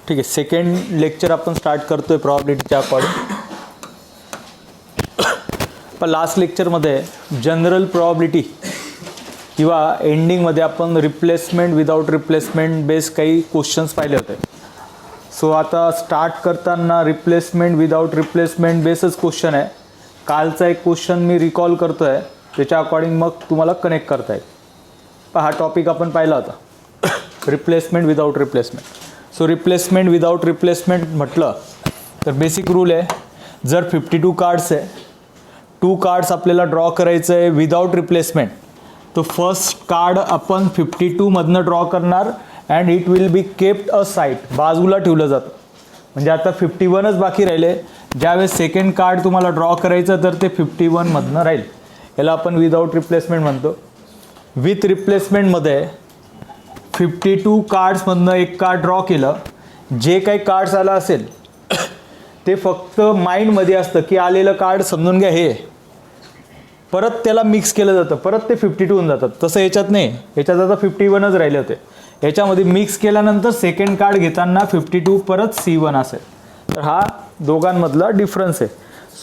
ठीक आहे, second lecture आपण स्टार्ट करतोय प्रॉबिलिटीच्या अकॉर्डिंग. पण लास्ट लेक्चरमध्ये जनरल प्रॉबिलिटी किंवा एंडिंगमध्ये आपण रिप्लेसमेंट विदाउट रिप्लेसमेंट बेस काही क्वेश्चन्स पाहिले होते. सो आता स्टार्ट करताना रिप्लेसमेंट विदाउट रिप्लेसमेंट बेसच क्वेश्चन आहे. कालचा एक क्वेश्चन मी रिकॉल करतो आहे, त्याच्या अकॉर्डिंग मग तुम्हाला कनेक्ट करता येईल. पण हा टॉपिक आपण पाहिला होता, replacement without replacement. So replacement without replacement म्हटलं तर बेसिक रूल आहे, जर 52 कार्ड्स आहे, 2 कार्ड्स आपल्याला ड्रॉ करायचं आहे विदाउट रिप्लेसमेंट, तो फर्स्ट कार्ड आपण 52 मधनं ड्रॉ करणार and it will be kept a side, बाजूला ठेवलं जातं. म्हणजे आता 51च बाकी राहिले. ज्यावेळेस सेकंड कार्ड तुम्हाला ड्रॉ करायचं तर ते 51 मधनं राहील. याला आपण विदाउट रिप्लेसमेंट म्हणतो. विथ रिप्लेसमेंटमध्ये 52 कार्ड्समधनं एक कार्ड ड्रॉ केलं, जे काही कार्ड्स आलं असेल ते फक्त माइंडमध्ये असतं की आलेलं कार्ड समजून घ्या हे, परत त्याला मिक्स केलं जातं, परत ते 52 होऊन जातात. तसं याच्यात नाही, याच्यात आता 51च राहिले होते. याच्यामध्ये मिक्स केल्यानंतर सेकंड कार्ड घेताना 52 परत C1 असेल. तर हा दोघांमधला डिफरन्स आहे.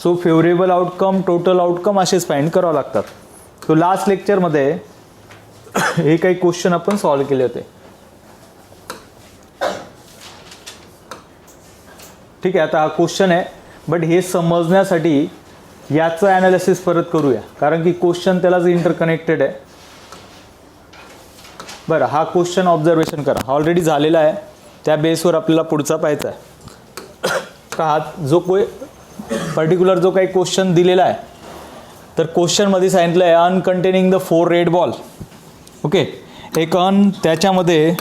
So favourable outcome, total outcome असेच फाइंड करावं लागतात. सो लास्ट लेक्चरमध्ये हे काही क्वेश्चन आपण सॉल्व्ह केले होते. ठीक आहे, आता हा क्वेश्चन आहे, बट हे समजण्यासाठी याचं ॲनालिसिस परत करूया, कारण की क्वेश्चन त्यालाच इंटरकनेक्टेड आहे. बरं, हा क्वेश्चन ऑब्झर्वेशन करा, ऑलरेडी झालेला आहे, त्या बेसवर आपल्याला पुढचा पाहायचा आहे. हा जो कोई पर्टिक्युलर जो काही क्वेश्चन दिलेला आहे, तर क्वेश्चनमध्ये सांगितलं आहे अनकंटेनिंग द 4 रेड बॉल. ओके, एक त्याच्यामध्ये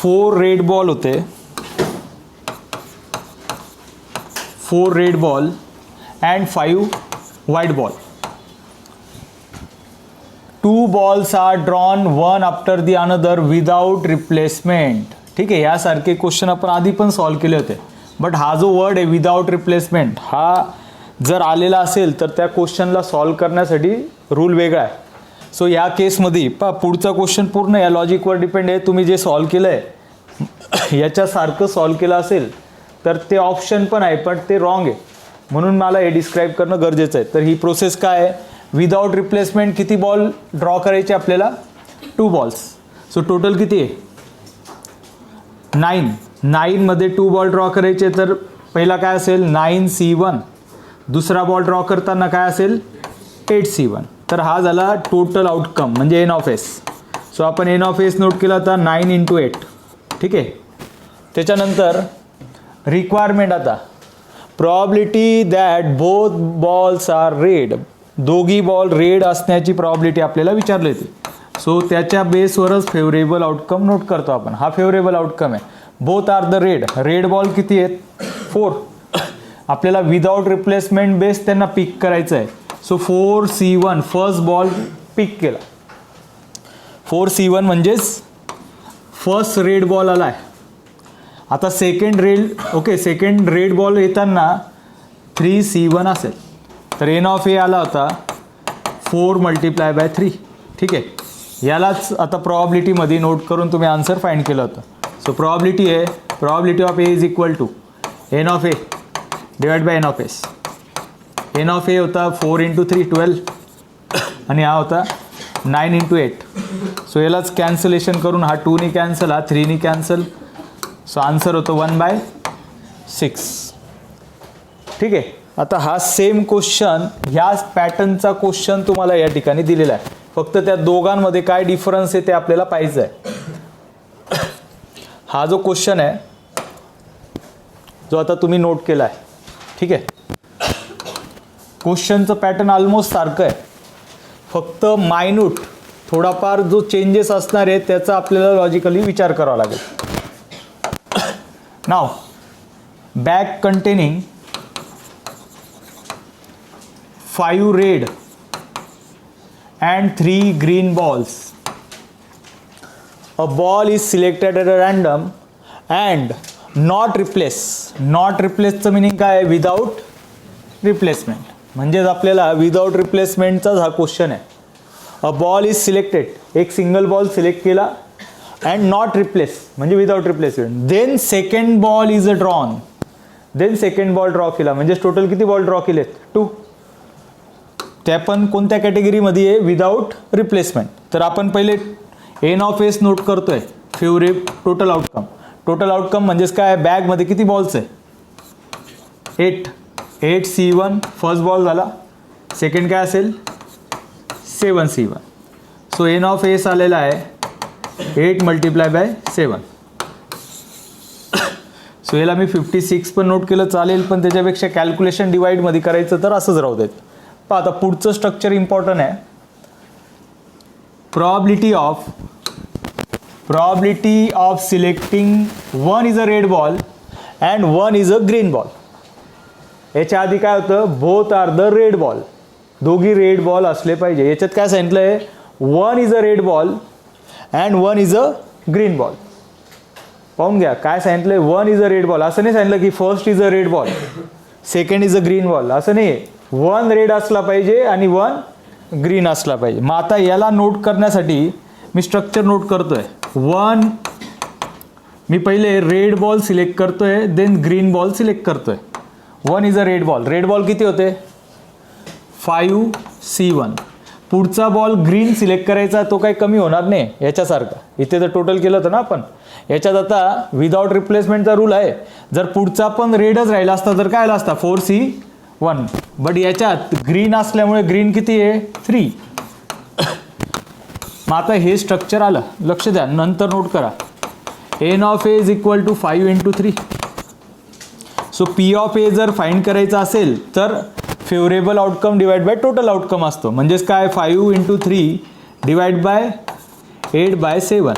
4 रेड बॉल होते, 4 red ball and 5 white ball. 2 balls are drawn one after the another without replacement. ठीक आहे, यासारखे क्वेश्चन आपण आधी पण सॉल्व्ह केले होते. बट हा जो वर्ड आहे विदाउट रिप्लेसमेंट, हा जर आलेला असेल तर त्या क्वेश्चनला सॉल्व्ह करण्यासाठी रूल वेगळा आहे. सो या केसमध्ये पुढचा क्वेश्चन पूर्ण या लॉजिकवर डिपेंड आहे. तुम्ही जे सॉल्व्ह केलं आहे याच्यासारखं सॉल्व्ह केलं असेल तर ते ऑप्शन पण आहे, पण ते रॉंग आहे, म्हणून मला हे डिस्क्राईब करणं गरजेचं आहे. तर ही प्रोसेस काय आहे, विदाउट रिप्लेसमेंट किती बॉल ड्रॉ करायचे आपल्याला, 2 balls. सो टोटल किती आहे 9. 9 मध्ये 2 बॉल ड्रॉ करायचे, तर पहिला काय असेल 9C1, दुसरा बॉल ड्रॉ करताना काय असेल 8C1. तर हा झाला टोटल आउटकम म्हणजे एन ऑफ एस. सो आपण एन ऑफ एस नोट केला होता 9 × 8. ठीक आहे, त्याच्यानंतर रिक्वायरमेंट, आता probability that both balls are red, दोघी बॉल रेड असण्याची प्रॉबिलिटी आपल्याला विचारली होती. सो त्याच्या बेसवरच फेवरेबल आउटकम नोट करतो आपण. हा फेवरेबल आउटकम आहे. Both are the red, red ball किती आहेत 4. आपल्याला विदाउट रिप्लेसमेंट बेस त्यांना पिक करायचं आहे. सो 4C1 फर्स्ट बॉल पिक केला. 4C1 म्हणजेच फर्स्ट रेड बॉल आला आहे. आता second red, okay, second red ball येताना 3C1 असेल, तर एन ऑफ ए आला होता 4 × 3. ठीक आहे, यालाच आता प्रॉबिलिटीमध्ये नोट करून तुम्ही आन्सर फाइंड केलं होतं. सो प्रॉबिलिटी आहे, probability of A is equal to n of A divide by N of S. N of A होता 4 × 3 12 आणि हा होता 9 × 8. सो यालाच कॅन्सलेशन करून हा 2 नी कॅन्सल, हा 3 नी कॅन्सल. सो आन्सर होतं 1/6. ठीक आहे, आता हा सेम क्वेश्चन, ह्याच पॅटर्नचा क्वेश्चन तुम्हाला या ठिकाणी दिलेला आहे, फक्त त्या दोघांमध्ये काय डिफरन्स आहे ते आपल्याला पाहिजे आहे. हा जो क्वेश्चन आहे जो आता तुम्ही नोट केला आहे, ठीक आहे, क्वेश्चनचं पॅटर्न ऑलमोस्ट सारखं आहे, फक्त मायन्यूट थोडाफार जो चेंजेस असणार आहे त्याचा आपल्याला लॉजिकली विचार करावा लागेल. नाव bag containing 5 red and 3 green balls. A ball is selected at a random and not replace. Not replace चं मीनिंग काय आहे, विदाउट रिप्लेसमेंट. म्हणजेच आपल्याला विदाउट रिप्लेसमेंटचाच हा क्वेश्चन आहे. अ बॉल इज सिलेक्टेड, एक सिंगल बॉल सिलेक्ट केला अँड नॉट रिप्लेस म्हणजे without replacement. Then second ball is a drawn. Then second ball draw केला म्हणजे टोटल किती बॉल ड्रॉ केलेत? 2. त्या पण कोणत्या कॅटेगरीमध्ये आहे? Without replacement. तर आपण पहिले एन ऑफ एस नोट करतोय. Favourite total outcome. Total outcome म्हणजेच काय? बॅगमध्ये किती बॉल्स आहे? 8. 8 C1 फर्स्ट बॉल झाला. सेकंड काय असेल? 7 C1. So N of S आलेला आहे 8 × 7. सो याला मी 56 पण नोट केलं चालेल, पण त्याच्यापेक्षा कॅल्क्युलेशन डिवाइडमध्ये करायचं तर असंच राहू देत. पहा आता पुढचं स्ट्रक्चर इम्पॉर्टंट आहे. probability of selecting one is a red ball and one is a green ball. याच्या आधी काय होतं? Both are the red ball. दोघी रेड बॉल असले पाहिजे. याच्यात काय सांगितलं आहे? One is a red ball and one is a green ball. पाहून घ्या काय सांगितलंय? One is a red ball. असं नाही सांगितलं की first is a red ball second is a green ball. असं नाही. वन रेड असला पाहिजे आणि वन ग्रीन असला पाहिजे. मग आता याला नोट करण्यासाठी मी स्ट्रक्चर नोट करतोय. मी पहिले रेड बॉल सिलेक्ट करतोय, देन ग्रीन बॉल सिलेक्ट करतोय. One is a red ball. Red ball किती होते? 5 C1. पुढचा बॉल ग्रीन सिलेक्ट करायचा, तो काही कमी होणार नाही याच्यासारखा. इथे तर टोटल केलं होतं ना आपण. याच्यात आता विदाउट रिप्लेसमेंटचा रूल आहे. जर पुढचा पण रेडच राहिला असता तर काय आला असता? 4 C1. बट याच्यात ग्रीन असल्यामुळे ग्रीन किती आहे? 3. मग आता हे स्ट्रक्चर आलं. लक्ष द्या, नंतर नोट करा. N of A is equal to 5 × 3. So P of A जर फाइंड करायचं असेल तर favourable outcome divide by total outcome असतो. म्हणजेच काय? 5 × 3 डिवाइड बाय 8/7.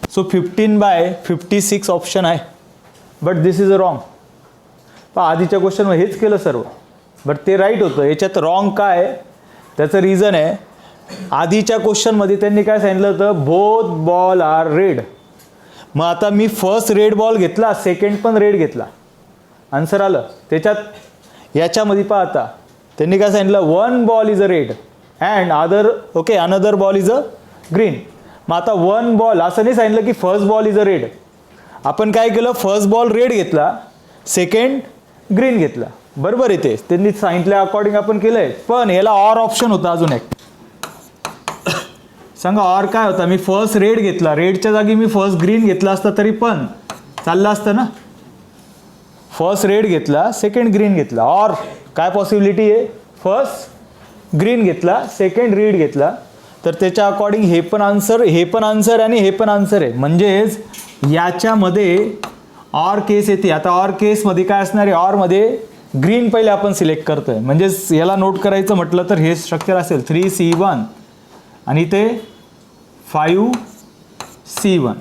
सो 15/56 ऑप्शन आहे. But this is a wrong. आधीच्या क्वेश्चनमध्ये हेच केलं सर्व, बट ते राईट होतं. याच्यात रॉंग काय? त्याचं रिझन आहे, आधीच्या क्वेश्चनमध्ये त्यांनी काय सांगितलं होतं? Both ball are red. मग आता मी फर्स्ट रेड बॉल घेतला, सेकंड पण रेड घेतला, आन्सर आलं. त्याच्यात याच्यामध्ये पहा आता त्यांनी काय सांगितलं? One ball is a red and another ball is a green. मग आता वन बॉल असं नाही सांगितलं की first ball is a red. आपण काय केलं? फर्स्ट बॉल रेड घेतला, सेकंड ग्रीन घेतला. बरोबर येते त्यांनी सांगितल्या अकॉर्डिंग आपण केलंय. पण याला ऑर ऑप्शन होता अजून एक. सांगा ऑर काय होता? मी फर्स्ट रेड घेतला, रेडच्या जागी मी फर्स्ट ग्रीन घेतला असता तरी पण चाललं असतं ना. फर्स्ट रेड घेतला, सेकंड ग्रीन घेतला. ऑर काय पॉसिबिलिटी आहे? फर्स्ट ग्रीन घेतला, सेकंड रेड घेतला. तर त्याच्या अकॉर्डिंग हे पण आन्सर, हे पण आन्सर आणि हे पण आन्सर आहे. म्हणजेच याच्यामध्ये ऑर केस येते. आता ऑर केसमध्ये काय असणार आहे? ऑरमध्ये ग्रीन पहिले आपण सिलेक्ट करतोय. म्हणजेच याला नोट करायचं म्हटलं तर हे स्ट्रक्चर असेल 3 C1 आणि ते 5 C1.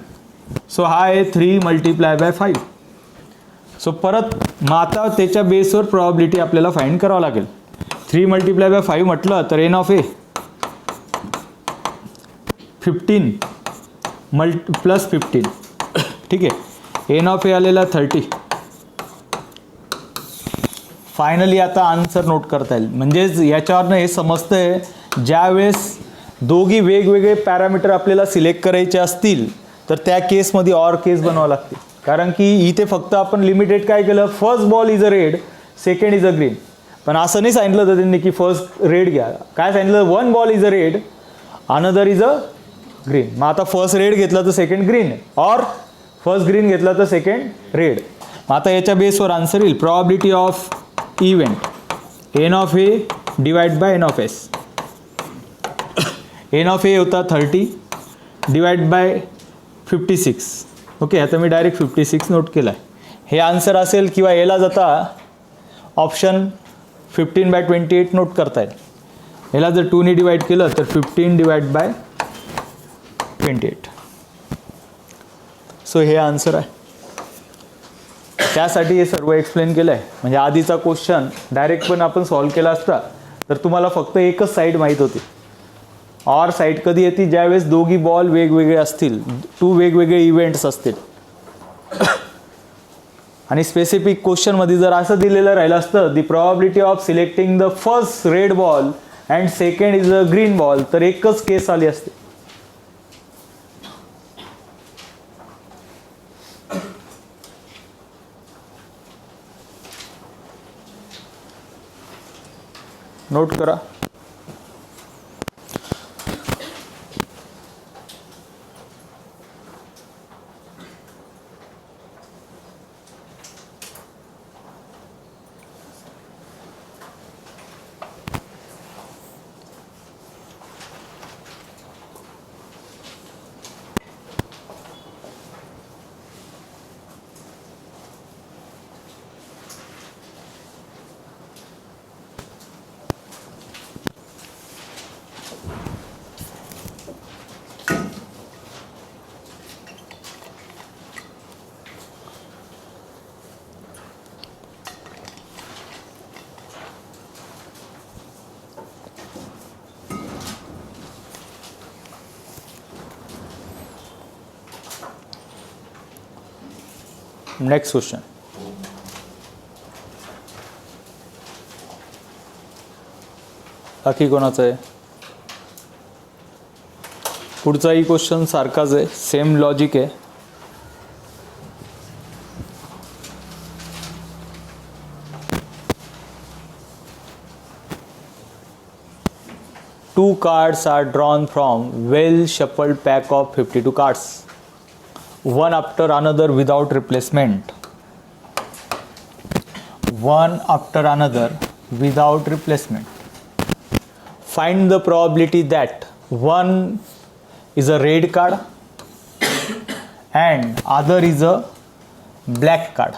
सो हा आहे 3 × 5. सो परत मग आता त्याच्या बेसवर प्रॉबिलिटी आपल्याला फाइंड करावं लागेल. 3 × 5 म्हटलं तर एन ऑफ ए 15 + 15. ठीक आहे. एन ऑफ ए आलेला 30. फायनली आता आन्सर नोट करता येईल. म्हणजेच याच्यावरनं हे समजतंय ज्यावेळेस दोघी वेगवेगळे पॅरामीटर आपल्याला सिलेक्ट करायचे असतील तर त्या केसमध्ये ऑर केस बनवावं लागते. कारण की इथे फक्त आपण लिमिटेड काय केलं? First ball is a red, second is a green. पण असं नाही सांगितलं होतं त्यांनी की फर्स्ट रेड घ्या. काय सांगितलं? One ball is a red, another is a green. मग आता फर्स्ट रेड घेतला तर second green, or first green घेतला तर सेकंड रेड. मग आता याच्या बेसवर आन्सर येईल probability of event n of A divide by N of S. N of A होता 30 डिवाइड बाय 56. ओके, आता मी डायरेक्ट 56 नोट केला आहे. हे आन्सर असेल किंवा याला जाता ऑप्शन 15/28 नोट करता येईल. याला जर 2 ने डिवाइड केलं तर 15 डिवाइड बाय 28. सो हे आन्सर आहे. त्यासाठी हे सर्व एक्सप्लेन केलं आहे. म्हणजे आधीचा क्वेश्चन डायरेक्ट पण आपण सॉल्व केला असता तर तुम्हाला फक्त एकच साईड माहीत होती. ऑर साईड कधी येते? ज्यावेळेस दोघी बॉल वेगवेगळे असतील, 2 वेगवेगळे इव्हेंट्स असतील. आणि स्पेसिफिक क्वेश्चनमध्ये जर असं दिलेलं राहिलं असतं the probability of selecting the first red ball and second is a green ball, तर एकच केस आली असते. नोट करा. Next question. बाकी कोणाचं आहे? पुढचाही क्वेश्चन सारखाच आहे, सेम लॉजिक आहे. Two cards are drawn from well shuffled pack of 52 cards, one after another without replacement. One after another without replacement. Find the probability that one is a red card and other is a black card.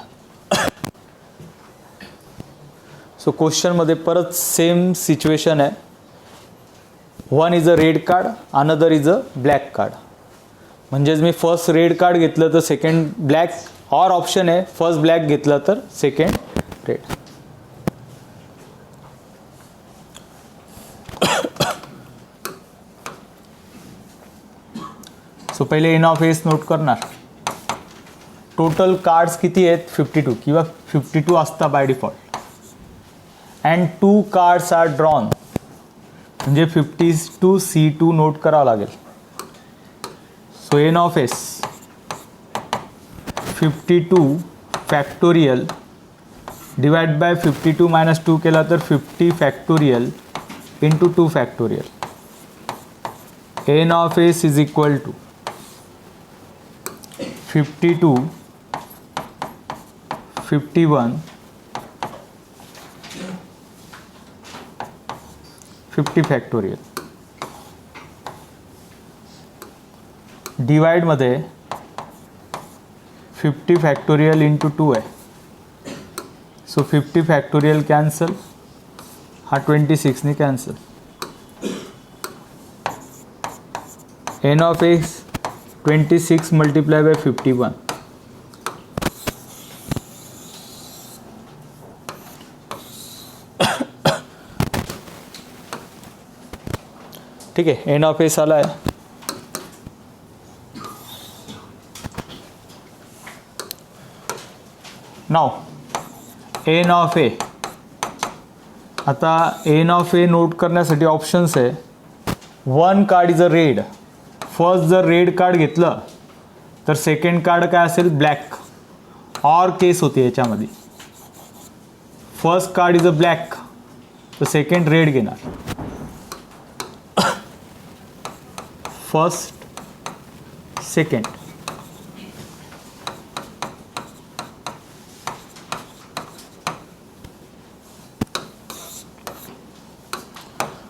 So question मध्ये परत same situation आहे. One is a red card, another is a black card. म्हणजेच मी first red card घेतलं तर second black, और option आहे first black घेतलं तर सेकंड रेड. सो पहिले एन ऑफ एस नोट करणार. टोटल कार्ड्स किती आहेत? 52 किंवा 52 असता by default. And 2 cards are drawn, म्हणजे 52 C2 नोट करावं लागेल. So N of S 52 factorial divide by 52 minus 2 केला तर 50 factorial into 2 factorial. N of S is equal to 52 51 50 factorial. Divide मध्ये 50 फॅक्टोरियल इंटू 2 आहे. सो 50 फॅक्टोरियल कॅन्सल, हा 26 ने cancel. N of X 26 multiply by 51. ठीक आहे, एन ऑफ एस आला आहे. नाव एन ऑफ ए. आता एन ऑफ ए नोट करण्यासाठी ऑप्शन्स आहे. One card is a red. First जर रेड कार्ड घेतलं तर सेकंड कार्ड काय असेल? ब्लॅक. और केस होती याच्यामध्ये. First card is a black तर सेकंड रेड घेणार. First second.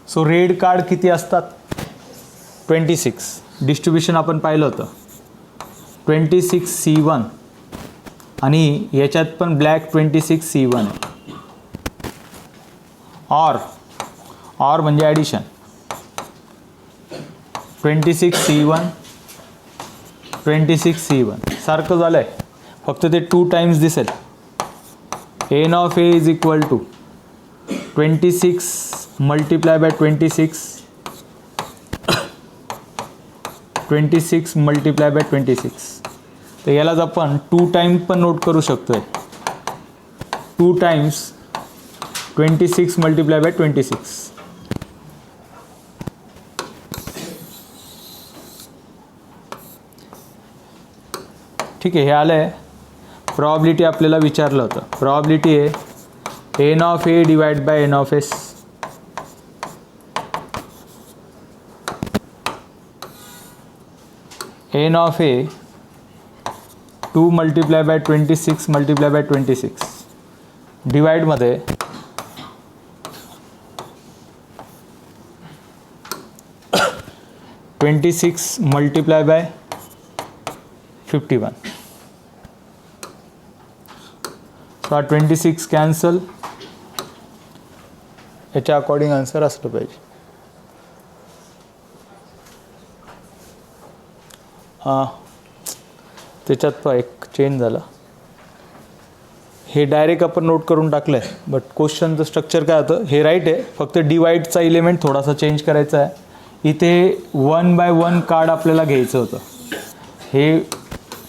So red card किती असतात? 26. डिस्ट्रीब्युशन आपण पाहिलं होतं. 26 C1 आणि याच्यात पण ब्लॅक 26 C1 आहे. और म्हणजे ॲडिशन 26 C1 26 C1 सारखं झालं आहे, फक्त ते 2 टाइम्स दिसेल. N of A is equal to 26 multiply by 26 26 multiply by 26. तर यालाच आपण 2 टाइम्स पण नोट करू शकतोय. 2 टाइम्स 26 मल्टीप्लाय बाय 26. ठीक आहे, हे आलं आहे. प्रॉबिलिटी आपल्याला विचारलं होतं. प्रॉबिलिटी आहे N of A divide by N of S. N of A 2 multiply by 26 multiply by 26 डिवाइडमध्ये 26 मल्टिप्लाय बाय 51. सो हा 26 कॅन्सल, याच्या अकॉर्डिंग आन्सर असलं पाहिजे. त्याच्यात पण एक चेंज झाला. हे डायरेक्ट आपण नोट करून टाकलं आहे, बट क्वेश्चनचं स्ट्रक्चर काय होतं, हे राईट आहे, फक्त डिवाइडचा इलिमेंट थोडासा चेंज करायचा आहे. इथे 1 बाय 1 कार्ड आपल्याला घ्यायचं होतं. हे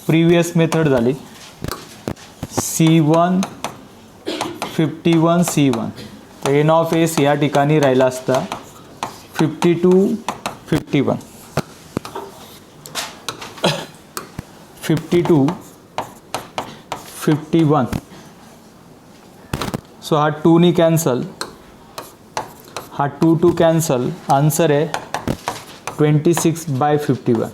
प्रिवियस मेथड झाली. C1 51 C1, तर एन ऑफ एस या ठिकाणी राहिला असता 52 51 52 51. सो हा 2 नी कॅन्सल, हा 2 2 कॅन्सल, आन्सर आहे 26 बाय 51.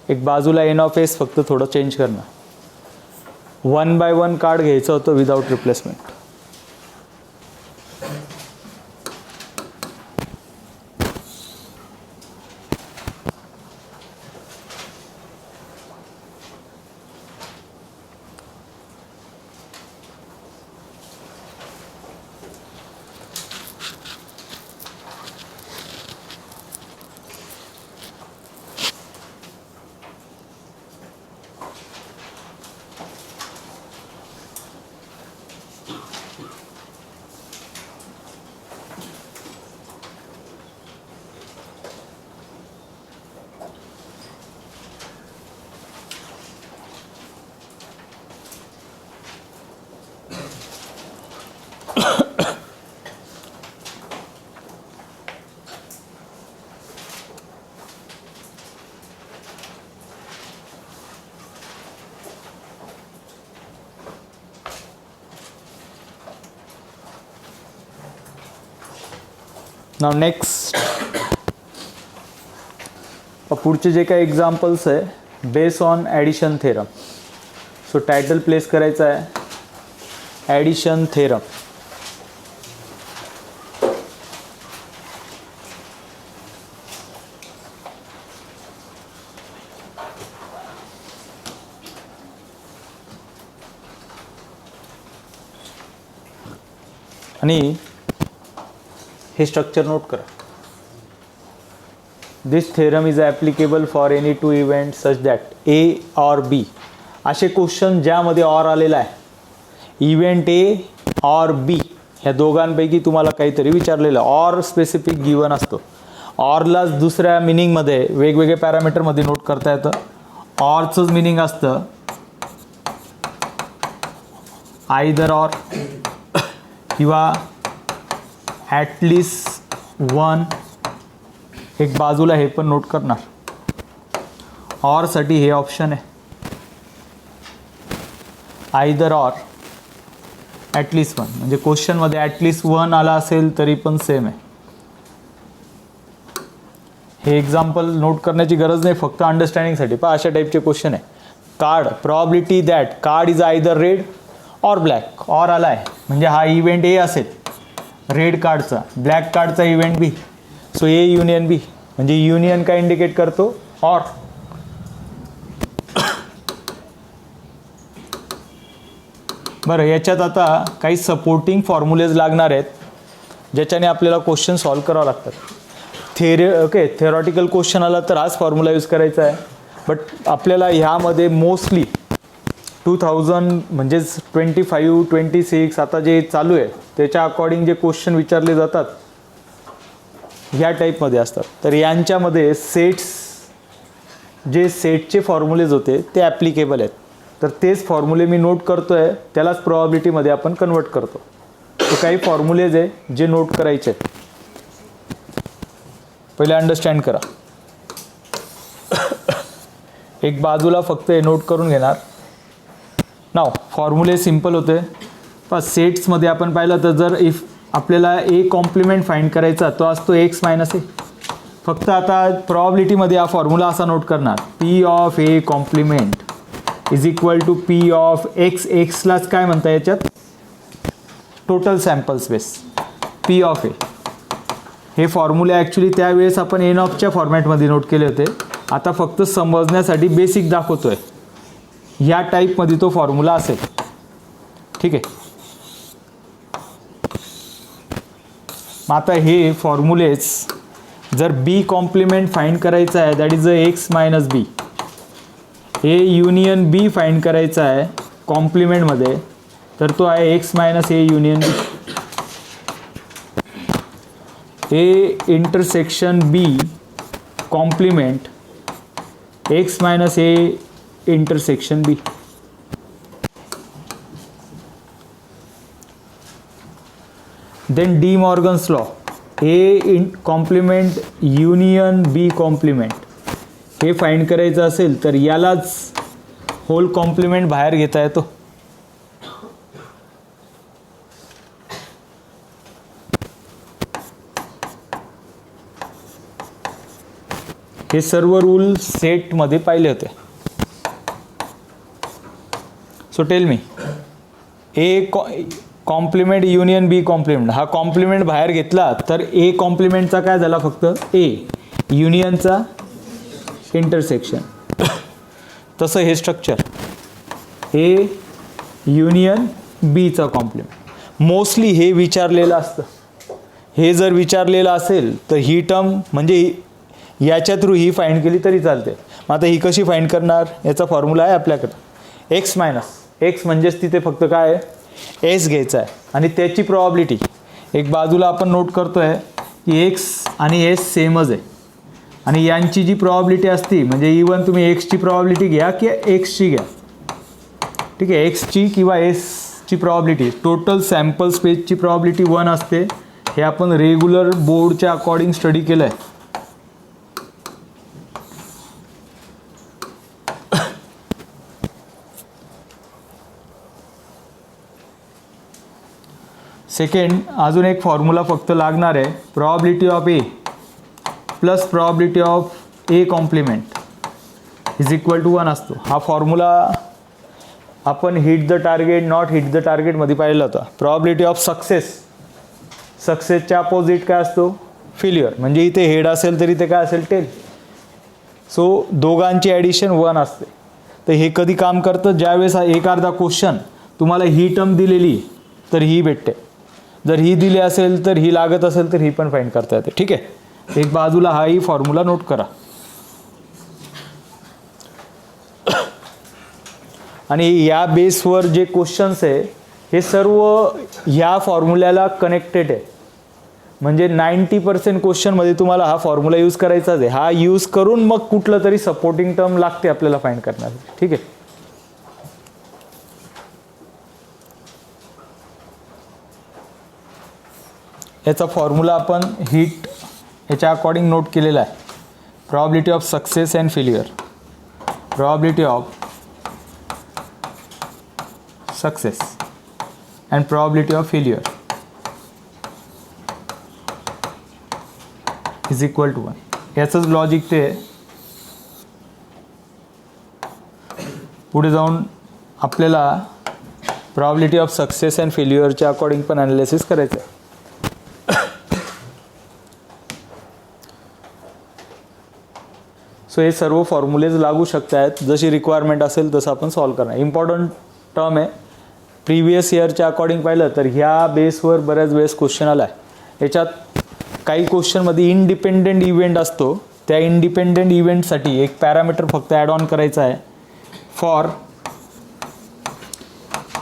एक बाजूला एन ऑफ एस फक्त थोडं चेंज करणार. 1 बाय 1 कार्ड घ्यायचं होतं विदाउट रिप्लेसमेंट. नाव नेक्स्ट पुढचे जे काही एक्झाम्पल्स आहे base on addition theorem. So title place करायचं आहे ॲडिशन थेरम. आणि हे स्ट्रक्चर नोट करा. This theorem is applicable for any two event such that A or B. असे क्वेश्चन ज्यामध्ये ऑर आलेला आहे, इव्हेंट ए ऑर बी ह्या दोघांपैकी तुम्हाला काहीतरी विचारलेलं, ऑर स्पेसिफिक गिवन असतो. ऑरलाच दुसऱ्या मिनिंगमध्ये वेगवेगळे पॅरामीटरमध्ये नोट करता येतं. ऑरचंच मिनिंग असतं आयदर ऑर किंवा ॲटलिस्ट वन. एक बाजूला हे पण नोट करणार. ऑरसाठी हे ऑप्शन आहे आयदर ऑर ॲटलिस्ट वन. म्हणजे क्वेश्चनमध्ये ॲटलिस्ट वन आला असेल तरी पण सेम आहे. हे एक्झाम्पल नोट करण्याची गरज नाही, फक्त अंडरस्टँडिंगसाठी. पण अशा टाईपचे क्वेश्चन आहे. Card probability that card is either red or black. Or आला आहे म्हणजे हा इव्हेंट ए असेल रेड कार्डचा, ब्लॅक कार्डचा event B. So A union B म्हणजे युनियन काय इंडिकेट करतो, ऑर. बरं, याच्यात आता काही सपोर्टिंग फॉर्म्युलेज लागणार आहेत ज्याच्याने आपल्याला क्वेश्चन सॉल्व करावं लागतात. थेरॉटिकल क्वेश्चन आला तर हाच फॉर्म्युला यूज करायचा आहे. बट आपल्याला ह्यामध्ये मोस्टली 2000 म्हणजेच 25 26 आता जे चालू आहे त्याच्या अकॉर्डिंग जे क्वेश्चन विचारले जातात ह्या टाईपमध्ये असतात. तर यांच्यामध्ये सेट्स, जे सेटचे फॉर्म्युलेज होते ते ॲप्लिकेबल आहेत. तर तेच फॉर्म्युले मी नोट करतो आहे, त्यालाच प्रोबॅबिलिटीमध्ये आपण कन्वर्ट करतो. तर काही फॉर्म्युलेज आहे जे नोट करायचे आहेत. पहिले अंडरस्टँड करा. एक बाजूला फक्त हे नोट करून घेणार. नाव फॉर्म्युले सिम्पल होते. पण सेट्समध्ये आपण पाहिलं तर जर इफ आपल्याला ए कॉम्प्लिमेंट फाइंड करायचा, तो असतो एक्स मायनस ए. फक्त आता प्रॉबिलिटीमध्ये हा फॉर्म्युला असा नोट करणार, P of A complement is equal to P of X. एक्सलाच काय म्हणता याच्यात, total sample space, P of A. हे फॉर्म्युले ॲक्च्युली त्यावेळेस आपण एन ऑफच्या फॉर्मॅटमध्ये नोट केले होते. आता फक्त समजण्यासाठी बेसिक दाखवतोय. ह्या टाईपमध्ये तो फॉर्म्युला असेल. ठीक आहे. मग आता हे फॉर्म्युलेच जर बी कॉम्प्लिमेंट फाइंड करायचा आहे, that is a X minus B. A union B find करायचा आहे कॉम्प्लिमेंटमध्ये, तर तो आहे X minus A union B. A intersection B complement X minus A intersection B. Then De Morgan's law, A complement union B complement हे find करायचं असेल तर यालाच होल कॉम्प्लिमेंट बाहेर घेता येतो. हे सर्व रूल सेटमध्ये पाहिले होते. So tell me, A complement union B complement, हा कॉम्प्लिमेंट बाहेर घेतला तर ए कॉम्प्लिमेंटचा काय झाला, फक्त ए युनियनचा इंटरसेक्शन. तसं हे स्ट्रक्चर ए युनियन बीचा कॉम्प्लिमेंट. मोस्टली हे विचारलेलं असतं. हे जर विचारलेलं असेल तर ही टर्म म्हणजे याच्या थ्रू ही फाइंड केली तरी चालते. मग आता ही कशी फाइंड करणार, याचा फॉर्म्युला आहे आपल्याकडं, एक्स मायनस एक्स म्हणजेच तिथे फक्त काय आहे, एस घ्यायचा आहे आणि त्याची प्रॉबिलिटी एक बाजूला आपण नोट करतो आहे की एक्स आणि एस सेमच आहे. आणि यांची जी प्रॉबिलिटी असती, म्हणजे इवन तुम्ही एक्सची प्रॉबिलिटी घ्या की एक्सची घ्या, ठीक आहे, एक्सची किंवा एसची प्रॉबिलिटी, टोटल सॅम्पल स्पेसची प्रॉबिलिटी 1 असते. हे आपण रेग्युलर बोर्डच्या अकॉर्डिंग स्टडी केलं आहे. सेकंड, अजून एक फॉर्म्युला फक्त लागणार आहे, probability of A plus probability of A complement is equal to 1 असतो. हा फॉर्म्युला आपण hit the target not hit the टार्गेटमध्ये पाहिला होता. प्रॉबिलिटी ऑफ सक्सेस, सक्सेसच्या अपोजिट काय असतो, फेल्युअर. म्हणजे इथे हेड असेल तर इथे काय असेल, टेल. सो दोघांची ॲडिशन 1 असते. तर हे कधी काम करतं, ज्यावेळेस एखादा क्वेश्चन तुम्हाला ही टर्म दिलेली तर ही भेटते, जर ही दिली असेल तर ही लागत असेल तर ही पण फाइंड करता येते. ठीक आहे. एक बाजूला हाही फॉर्म्युला नोट करा. आणि या बेसवर जे क्वेश्चन्स आहे हे सर्व ह्या फॉर्म्युल्याला कनेक्टेड आहे. म्हणजे 90% क्वेश्चनमध्ये तुम्हाला हा फॉर्म्युला यूज करायचाच आहे. हा यूज करून मग कुठलं तरी सपोर्टिंग टर्म लागते आपल्याला फाइंड करण्यासाठी. ठीक आहे. याचा फॉर्म्युला आपण हिट याच्या अकॉर्डिंग नोट केलेला आहे. Probability of success and failure, probability of success and probability of failure is equal to 1. याचंच लॉजिक ते पुढे जाऊन आपल्याला प्रॉबिलिटी ऑफ सक्सेस अँड फेल्युअरच्या अकॉर्डिंग पण ॲनालिसिस करायचं आहे. सो हे सर्व फॉर्म्युलेज लागू शकतात. जशी रिक्वायरमेंट असेल तसं आपण सॉल्व करणार. इम्पॉर्टंट टर्म आहे. प्रिव्हियस इयरच्या अकॉर्डिंग पाहिलं तर ह्या बेसवर बऱ्याच वेळेस क्वेश्चन आला आहे. याच्यात काही क्वेश्चनमध्ये इंडिपेंडेंट इव्हेंट असतो. त्या इंडिपेंडेंट इव्हेंटसाठी एक पॅरामीटर फक्त ॲड ऑन करायचा आहे, फॉर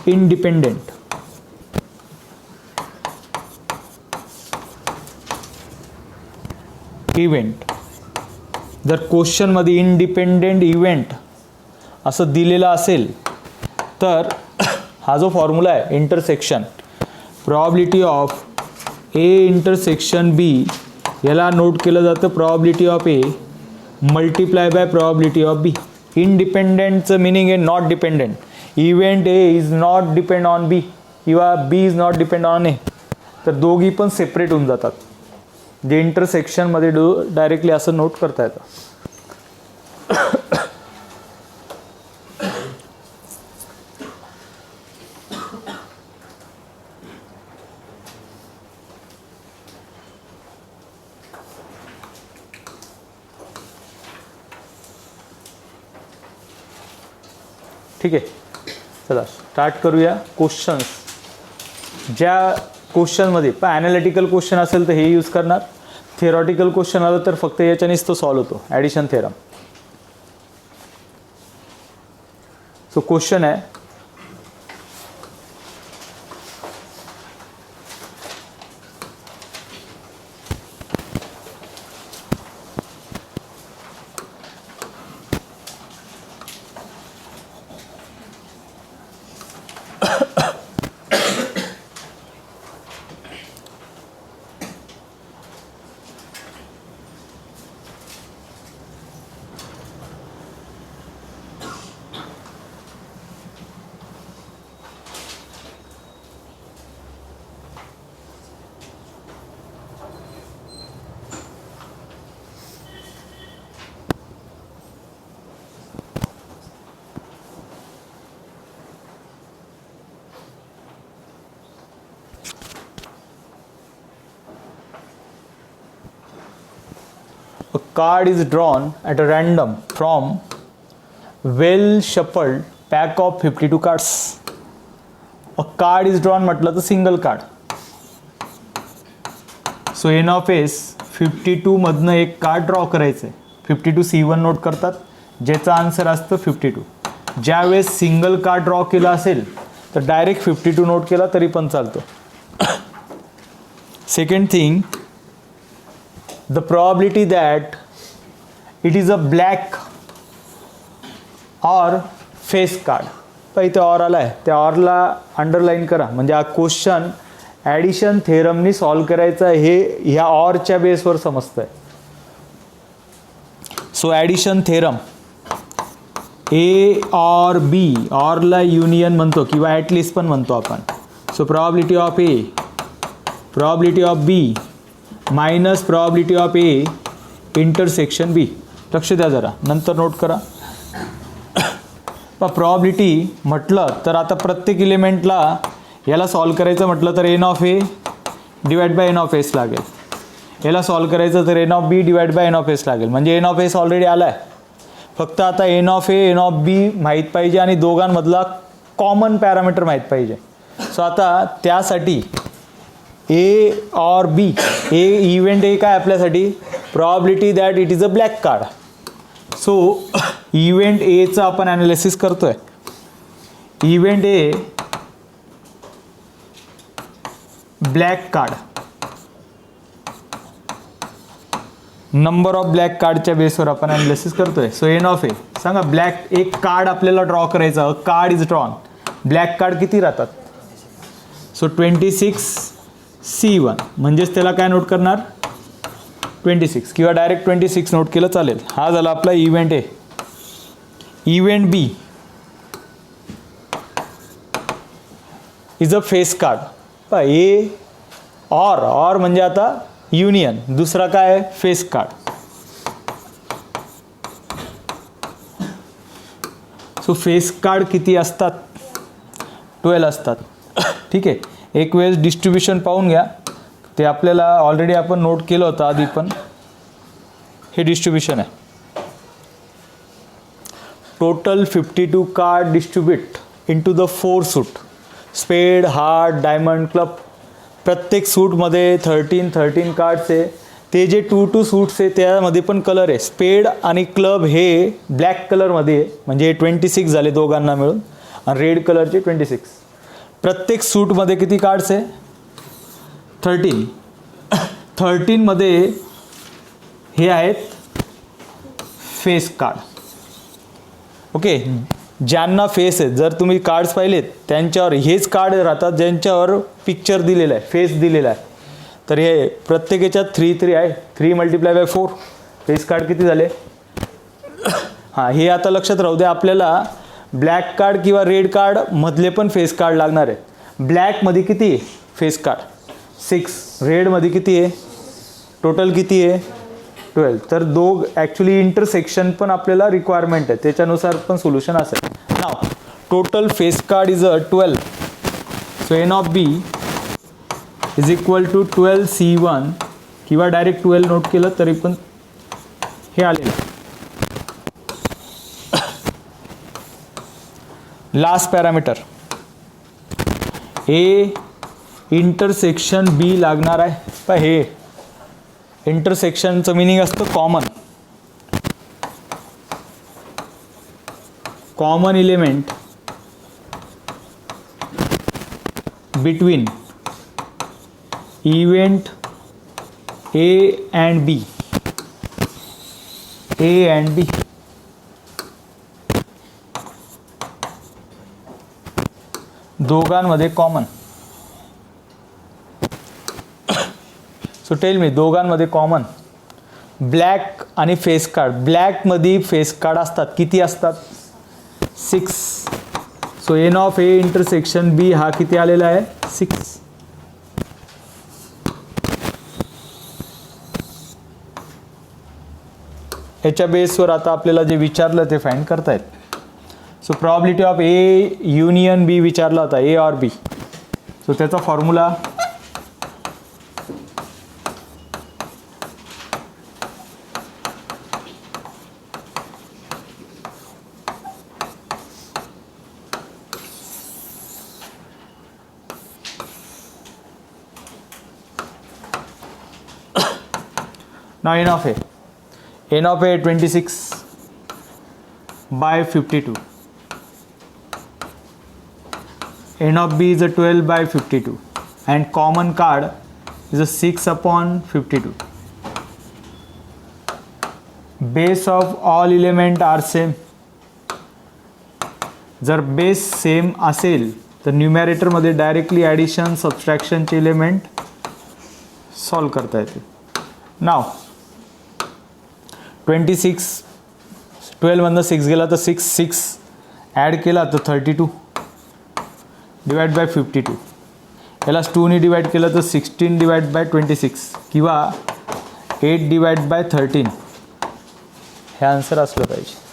इंडिपेंडेंट इव्हेंट. जर क्वेश्चनमध्ये इंडिपेंडेंट इव्हेंट असं दिलेलं असेल तर हा जो फॉर्म्युला आहे intersection, probability of A intersection B, याला नोट केलं जातं probability of A multiply by probability of B. इंडिपेंडेंटचं मिनिंग आहे not dependent. Event A is not depend on B किंवा B is not depend on A. तर दोघी पण separate होऊन जातात. जे इंटरसेक्शनमध्ये डायरेक्टली असं नोट करता येतं. ठीक आहे, चला स्टार्ट करूया. क्वेश्चन्स, ज्या क्वेश्चनमध्ये ॲनालिटिकल क्वेश्चन असेल तर हे यूज करणार, थिअरॉटिकल क्वेश्चन आलं तर फक्त याच्यानेच तो सॉल्व होतो, ॲडिशन थेरम. सो क्वेश्चन आहे, a card is drawn at a random from well shuffled pack of 52 cards. A card is drawn म्हटलं तर single card. So N of S 52 मधनं एक कार्ड ड्रॉ करायचं आहे. 52 C1 नोट करतात, ज्याचं answer असतं 52. ज्यावेळेस सिंगल कार्ड ड्रॉ केला असेल तर डायरेक्ट 52 नोट केला तरी पण चालतो. Second thing, the probability that it is a black or face card. तर इथे ऑर आला आहे, त्या ऑरला अंडरलाईन करा. म्हणजे हा क्वेश्चन ॲडिशन थेरमनी सॉल्व करायचा हे ह्या ऑरच्या बेसवर समजतंय. So addition theorem, A or B, ऑरला युनियन म्हणतो किंवा ॲटलिस्ट पण म्हणतो आपण. So probability of A, probability of B minus probability of A intersection B. लक्ष द्या जरा, नंतर नोट करा. प्रॉबिलिटी म्हटलं तर आता प्रत्येक इलिमेंटला याला सॉल्व करायचं म्हटलं तर N of A divide by N of S लागेल. याला सॉल्व करायचं तर N of B divide by N of S लागेल. म्हणजे एन ऑफ एस ऑलरेडी आला आहे, फक्त आता N of A n of B माहीत पाहिजे आणि दोघांमधला कॉमन पॅरामीटर माहीत पाहिजे. सो आता त्यासाठी ए ऑर बी, ए इव्हेंट ए काय आपल्यासाठी, probability that it is a black card. So event एचं आपण ॲनालिसिस करतोय. Event A black card, number of black कार्डच्या बेसवर आपण ॲनालिसिस करतोय. सो एन ऑफ ए सांगा, ब्लॅक एक कार्ड आपल्याला ड्रॉ करायचा, card is drawn. Black card किती राहतात? सो 26 C1, म्हणजेच त्याला काय नोट करणार 26 किंवा डायरेक्ट 26 नोट केलं चालेल. हा झाला आपला event A. Event B is a face card. A or, or म्हणजे आता युनियन, दुसरा काय आहे face card. So face card किती असतात? 12 असतात. ठीक आहे, एक वेळेस डिस्ट्रीब्युशन पाहून घ्या, ते आपल्याला ऑलरेडी आपण नोट केलं होतं आधी पण. हे डिस्ट्रीब्युशन आहे. Total 52 card distribute into the 4 सूट, स्पेड, हार्ट, डायमंड, क्लब. प्रत्येक सूटमध्ये 13 कार्ड्स आहे. ते जे 2 सूट्स आहे त्यामध्ये पण कलर आहे. स्पेड आणि क्लब हे ब्लॅक कलरमध्ये आहे, म्हणजे 26 झाले दोघांना मिळून, आणि रेड कलरचे 26. प्रत्येक सूटमध्ये किती कार्ड्स आहे? 13. 13 मध्ये हे आहेत फेस कार्ड. ओके, ज्यांना फेस आहेत, जर तुम्ही कार्ड्स पाहिलेत त्यांच्यावर हेच कार्ड राहतात ज्यांच्यावर पिक्चर दिलेलं आहे, फेस दिलेला आहे. तर हे प्रत्येक याच्यात 3 आहे. 3 × 4 फेस कार्ड किती झाले? हां, हे आता लक्षात राहू दे. आपल्याला ब्लॅक कार्ड किंवा रेड कार्ड मधले पण फेस कार्ड लागणार आहे. ब्लॅकमध्ये किती फेस कार्ड? 6, रेडमध्ये किती आहे, टोटल किती आहे 12. तर ॲक्च्युली इंटरसेक्शन पण आपल्याला रिक्वायरमेंट आहे, त्याच्यानुसार पण सोल्युशन असेल. नाव total face card is a 12. So N of B is equal to 12C1 किंवा डायरेक्ट 12 नोट केलं तरी पण हे आलेलं. Last parameter A intersection B लागणार आहे. पण हे इंटरसेक्शनचं मिनिंग असतं common element between event A and B. दोघांमध्ये कॉमन. सो टेल मी, दोघांमध्ये कॉमन ब्लॅक आणि फेस कार्ड. ब्लॅकमध्ये फेस कार्ड असतात, किती असतात 6. So N of A intersection B हा किती आलेला आहे 6. ह्याच्या बेसवर आता आपल्याला जे विचारलं ते फाइंड करतायत. So probability of A union B विचारला होता, ए ऑर बी. सो त्याचा formula now n of a 26 by 52. n of b is a 12 by 52 and common card is a 6 upon 52. Base of all element are same. जर base same असेल तर न्यूमरेटरमध्ये directly addition सबस्ट्रॅक्शनचे element solve करता येते. नाव 26, 12मधनं 6 गेला तर 6 add केला तर 32 divide by 52. याला 2ने डिवाइड केलं तर 16 डिवाइड बाय 26 किंवा 8 डिवाइड बाय 13. हे आन्सर असलं पाहिजे.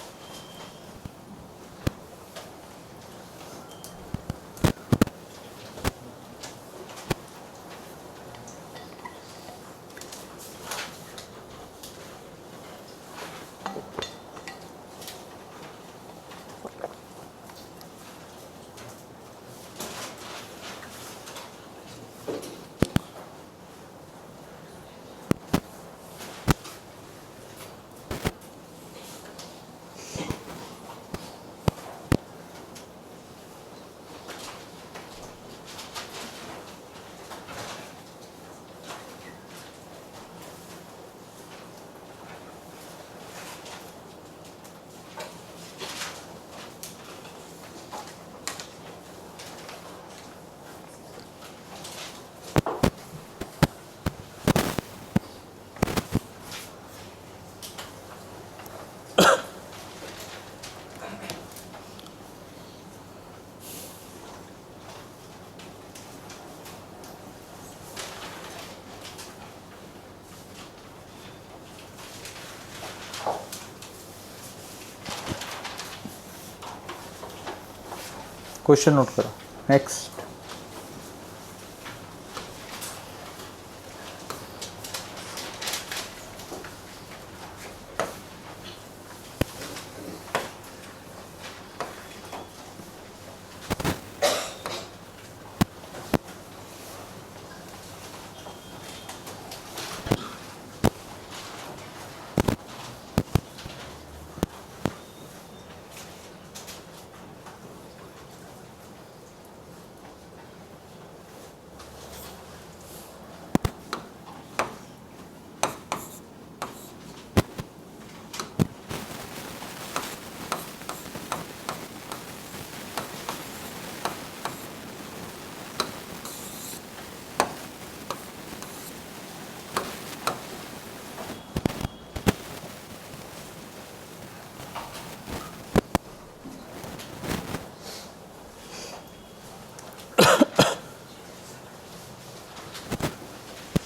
क्वेश्चन नोट करा. नेक्स्ट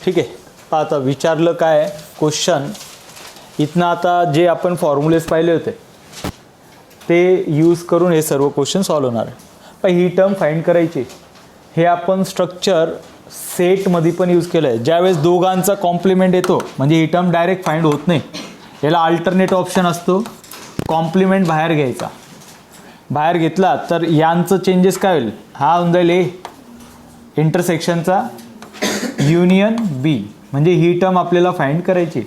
ठीक आहे. आता विचारलं काय क्वेश्चन इथनं, आता जे आपण फॉर्म्युलेस पाहिले होते ते यूज करून हे सर्व क्वेश्चन सॉल्व्ह होणार आहे. पण ही टर्म फाइंड करायची, हे आपण स्ट्रक्चर सेटमध्ये पण यूज केलं आहे. ज्यावेळेस दोघांचा कॉम्प्लिमेंट येतो म्हणजे ही टर्म डायरेक्ट फाइंड होत नाही, याला अल्टरनेट ऑप्शन असतो, कॉम्प्लिमेंट बाहेर घ्यायचा. बाहेर घेतला तर यांचं चेंजेस काय होईल, हा होऊन जाईल ए इंटरसेक्शनचा युनियन बी, म्हणजे ही टर्म आपल्याला फाइंड करायची.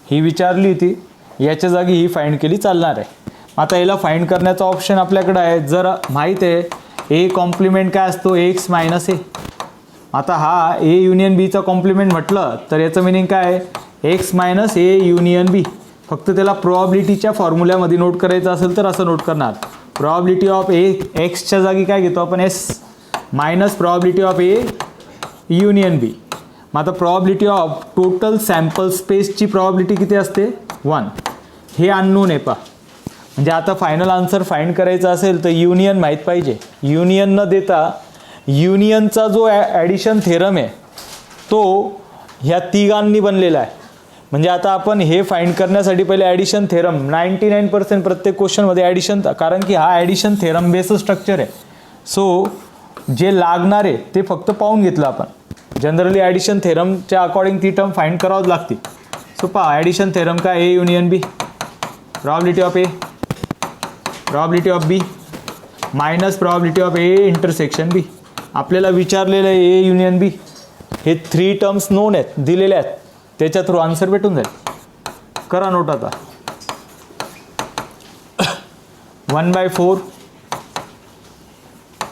ही विचारली होती, याच्या जागी ही फाइंड केली चालणार आहे. आता याला फाइंड करण्याचा ऑप्शन आपल्याकडे आहे. जर माहीत आहे ए कॉम्प्लिमेंट काय असतो, एक्स मायनस ए. आता हा ए युनियन बीचा कॉम्प्लिमेंट म्हटलं तर याचं मिनिंग काय आहे, X minus A union B. फक्त त्याला प्रोबॅबिलिटीच्या फॉर्म्युल्यामध्ये नोट करायचं असेल तर असं नोट करणार, प्रोबॅबिलिटी ऑफ ए एक्सच्या जागी काय घेतो आपण S minus probability of A union B. मग आता प्रोबॅबिलिटी ऑफ टोटल सॅम्पल स्पेसची प्रोबॅबिलिटी किती असते 1. हे अननोन आहे पा, म्हणजे आता फायनल आन्सर फाइंड करायचा असेल तर युनियन माहीत पाहिजे. युनियन न देता युनियनचा जो ॲडिशन थेरम आहे तो ह्या तिघांनी बनलेला आहे. म्हणजे आता आपण हे फाइंड करण्यासाठी पहिले ॲडिशन थेरम 99% प्रत्येक क्वेश्चनमध्ये ॲडिशन, कारण की हा ॲडिशन थेरम बेस्ड स्ट्रक्चर आहे. सो जे लागणार आहे ते फक्त पाहून घेतलं आपण. जनरली ॲडिशन थेरमच्या अकॉर्डिंग ती टर्म फाइंड करावंच लागते. सो पहा ॲडिशन थेरम काय, A union B, probability of A, probability of B minus probability of A intersection B. आपल्याला विचारलेलं आहे ए युनियन बी, हे 3 टर्म्स नोन आहेत, दिलेले आहेत, त्याच्या थ्रू आन्सर भेटून जाईल. करा नोट आता. 1/4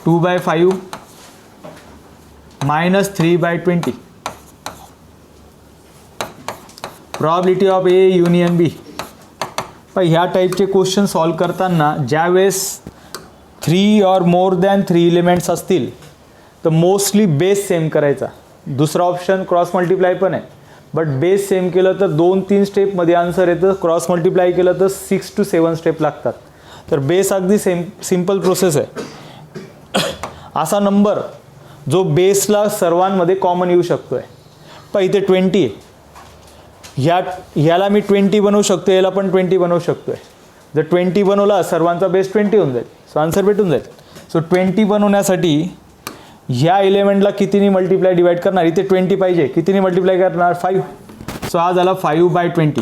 2/5 minus 3/20 probability of A union B. पण ह्या टाईपचे क्वेश्चन सॉल्व करताना ज्यावेळेस 3 और मोर दॅन 3 एलिमेंट्स असतील तर मोस्टली बेस सेम करायचा. दुसरा ऑप्शन क्रॉस मल्टिप्लाय पण आहे, बट बेस सेम केलं तर 2-3 स्टेपमध्ये आन्सर येतं, क्रॉस मल्टिप्लाय केलं तर 6 to 7 स्टेप लागतात. तर बेस अगदी सिम्पल प्रोसेस आहे. असा नंबर जो बेसला सर्वांमध्ये कॉमन येऊ शकतो आहे. पण इथे 20 आहे, ह्याला मी 20 बनवू शकतो, याला पण 20 बनवू शकतो आहे. जर 20 बनवला सर्वांचा बेस 20 होऊन जाईल, सो आन्सर भेटून जाईल. सो 20 बनवण्यासाठी ह्या एलिमेंटला कितीने मल्टिप्लाय डिवाइड करणार, इथे 20 पाहिजे, कितीने मल्टिप्लाय करणार 5. सो हा झाला 5/20.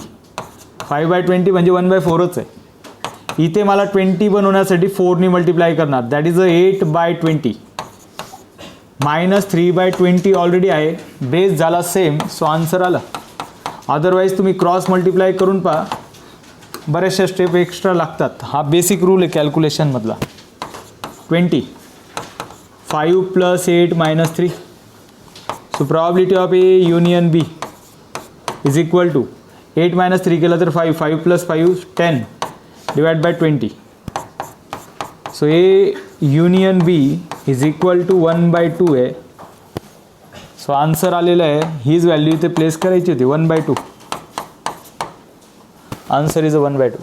5/20 म्हणजे 1/4च आहे. इथे मला 20 बनवण्यासाठी 4ने मल्टिप्लाय करणार, दॅट इज 8/20 मायनस 3/20 ऑलरेडी आहे, बेस झाला सेम, सो आन्सर आला. अदरवाईज तुम्ही क्रॉस मल्टिप्लाय करून पहा, बऱ्याचशा स्टेप एक्स्ट्रा लागतात. हा बेसिक रूल आहे कॅल्क्युलेशनमधला. 20 5 + 8 - 3. So probability of A union B is equal to 8 - 3 केलं तर 5, 5 + 5 10 divide by 20. So A union B is equal to 1/2 आहे. सो आन्सर आलेलं आहे, हीच व्हॅल्यू इथे प्लेस करायची होती 1/2. Answer is 1/2.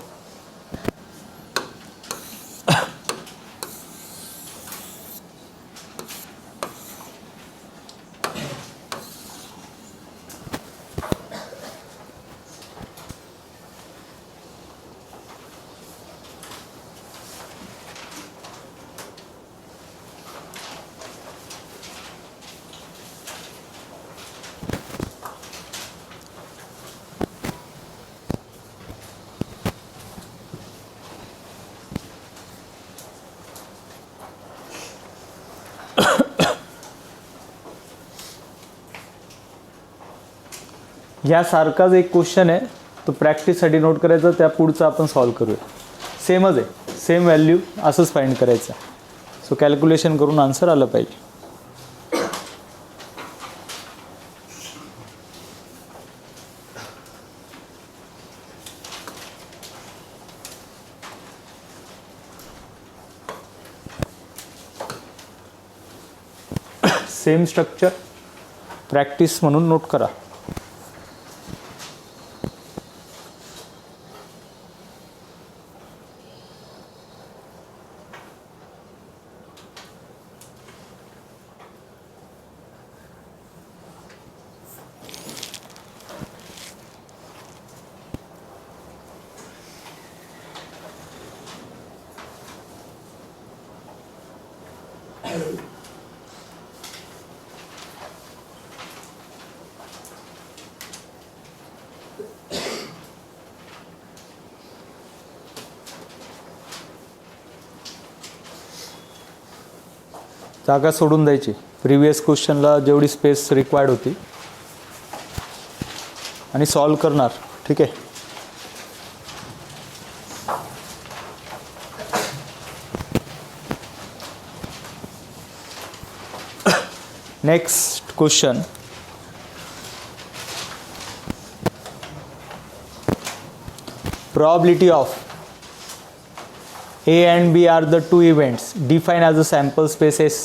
यासारखाच एक क्वेश्चन आहे, तो प्रॅक्टिससाठी नोट करायचा, त्या पुढचा आपण सॉल्व करूया. सेमच आहे, सेम व्हॅल्यू असंच फाइंड करायचं. सो कॅल्क्युलेशन करून आन्सर आलं पाहिजे. सेम स्ट्रक्चर प्रॅक्टिस म्हणून नोट करा. जागा सोडून द्यायची. प्रिव्हियस क्वेश्चनला जेवढी स्पेस रिक्वायर्ड होती आणि सॉल्व करणार. ठीक आहे. Next question. Probability of A and B are the two events defined as the sample spaces.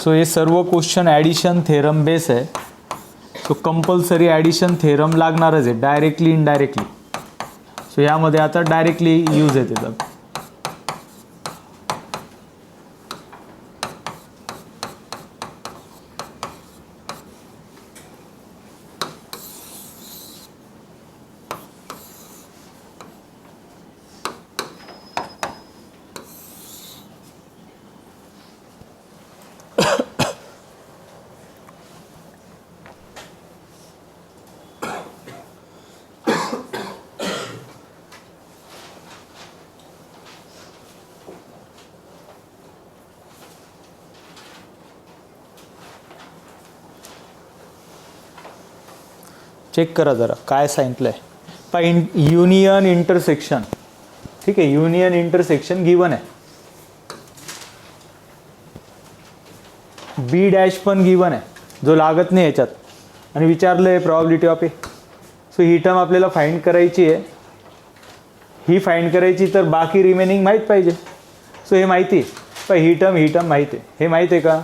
So हे सर्व क्वेश्चन ॲडिशन थेरम बेस आहे. सो कंपल्सरी ॲडिशन थेरम लागणारच आहे, डायरेक्टली इनडायरेक्टली. सो यामध्ये आता डायरेक्टली यूज आहे त्याचा. चेक करा जरा काय सांगितलं आहे. Union intersection. ठीक आहे, युनियन इंटरसेक्शन गिवन आहे. बी डॅश पण गिवन आहे, जो लागत नाही याच्यात, आणि विचारलं आहे probability of A. So he term आपल्याला फाइंड करायची आहे. ही फाइंड करायची तर बाकी रिमेनिंग माहीत पाहिजे. सो हे माहिती आहे, पण ही टर्म माहीत आहे. हे माहीत आहे का?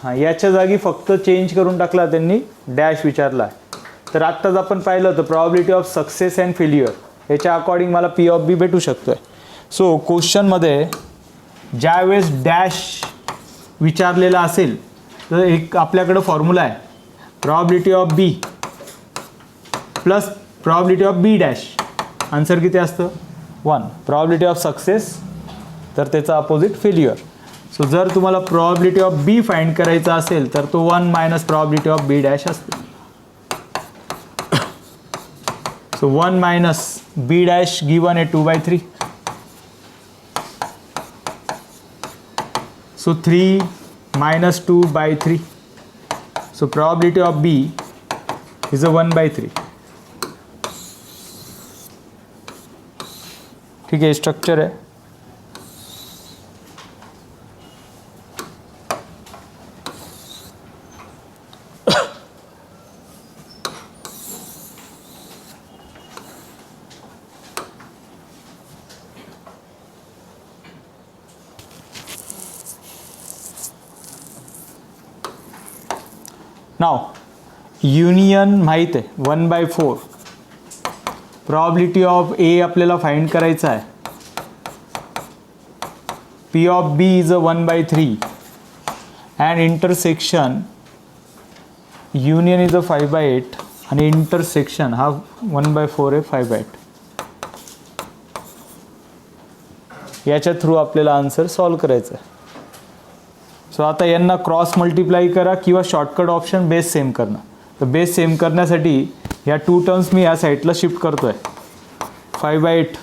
हां, याच्या जागी फक्त चेंज करून टाकला त्यांनी, डॅश विचारला आहे. तर आत्ताच आपण पाहिलं होतं probability of success and failure, याच्या अकॉर्डिंग मला पी ऑफ बी भेटू शकतो आहे. सो क्वेश्चनमध्ये ज्यावेळेस डॅश विचारलेला असेल तर एक आपल्याकडं फॉर्म्युला आहे, probability of B plus probability of B dash. Answer किती असतं? 1. प्रॉबिलिटी ऑफ सक्सेस तर त्याचा अपोजिट फेल्युअर. सो जर तुम्हाला प्रॉबिलिटी ऑफ बी फाइंड करायचा असेल तर तो 1 minus probability of B dash असते. So 1 minus b dash given at 2/3. So 3 minus 2/3. So probability of b is a 1/3. ठीक है, स्ट्रक्चर है. नाव युनियन माहीत आहे 1/4. प्रॉबिलिटी ऑफ ए आपल्याला फाइंड करायचा आहे. P of B is a 1/3 and intersection union is a 5/8 आणि इंटरसेक्शन हा 1/4 आहे 5/8. याच्या थ्रू आपल्याला आन्सर सॉल्व करायचं आहे. सो आता यांना क्रॉस मल्टिप्लाई करा किंवा शॉर्टकट ऑप्शन बेस सेम करणं. तर बेस सेम करण्यासाठी ह्या 2 टर्म्स मी या साईडला शिफ्ट करतो आहे. 5/8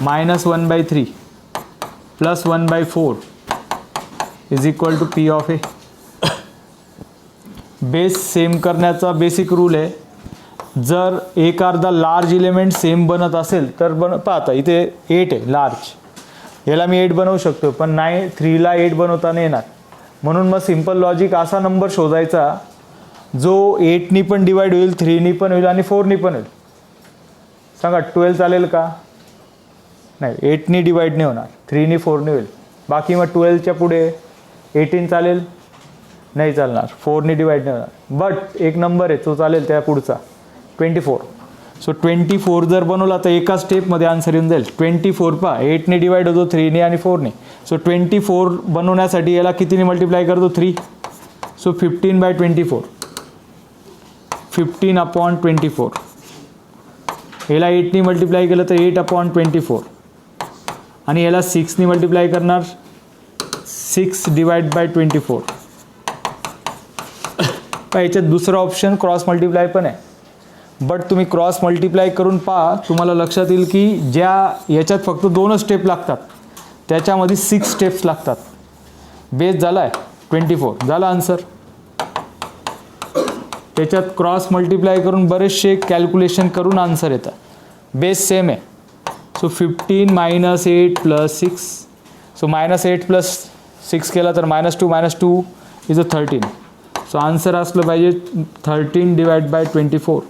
minus 1/3 plus 1/4 is equal to P of A. Base same करण्याचा बेसिक रूल आहे, जर एक अर्धा लार्ज इलेमेंट सेम बनत असेल तर पाहता इथे 8 आहे लार्ज, याला मी 8 बनवू शकतो, पण नाही 3ला 8 बनवता नाही येणार. म्हणून मग सिंपल लॉजिक असा नंबर शोधायचा जो 8नी पण डिवाइड होईल, 3नी पण होईल आणि 4नी पण होईल. सांगा 12 चालेल का? नाही, 8नी डिवाइड नाही होणार, 3नी 4नी होईल. बाकी मग 12च्या पुढे 18 चालेल? नाही चालणार, 4नी डिवाइड नाही होणार. बट एक नंबर आहे तो चालेल त्या पुढचा 24. सो 24 जर बनवला तर एका स्टेपमध्ये आन्सर येऊन जाईल. 24 पहा 8ने डिवाइड होतो 3ने आणि 4ने. सो 24 बनवण्यासाठी याला कितीने मल्टिप्लाय करतो? 3. सो 15/24, 15/24. याला 8नी मल्टिप्लाय केलं तर 8/24 आणि याला 6नी मल्टिप्लाय करणार 6/24. याच्यात दुसरं ऑप्शन क्रॉस मल्टिप्लाय पण आहे, बट तुम्ही क्रॉस मल्टिप्लाय करून पहा, तुम्हाला लक्षात येईल की ज्या याच्यात फक्त 2च स्टेप लागतात त्याच्यामध्ये 6 स्टेप्स लागतात. बेस झाला आहे 24, झाला आन्सर. त्याच्यात क्रॉस मल्टिप्लाय करून बरेचसे कॅल्क्युलेशन करून आन्सर येतं. बेस सेम आहे. सो 15 - 8 + 6. सो -8 + 6 केला तर -2 - 2 इज अ 13. सो आन्सर असलं पाहिजे 13/24.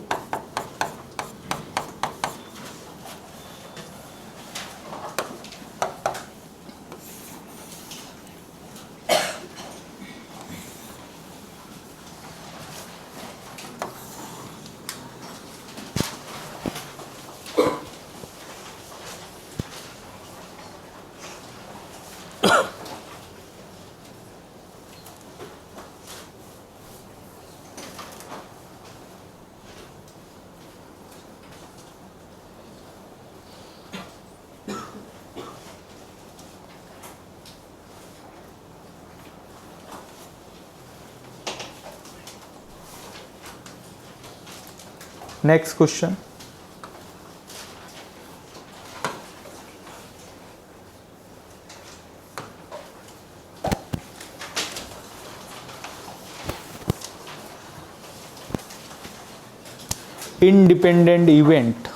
Next question. Independent event.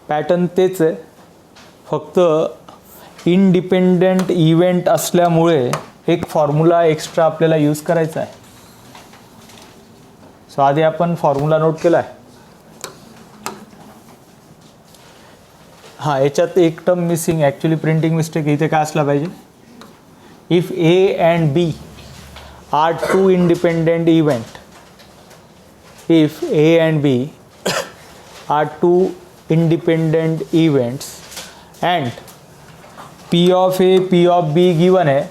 Pattern तेच आहे, फक्त इंडिपेंडेंट इव्हेंट असल्यामुळे एक फॉर्म्युला एक्स्ट्रा आपल्याला यूज करायचा आहे. सो आधी आपण फॉर्म्युला नोट केला आहे. हां, याच्यात एक term missing, actually printing mistake. इथे काय असला पाहिजे, if A and B are 2 independent event, if A and B are 2 independent events and P of A, P of B given आहे.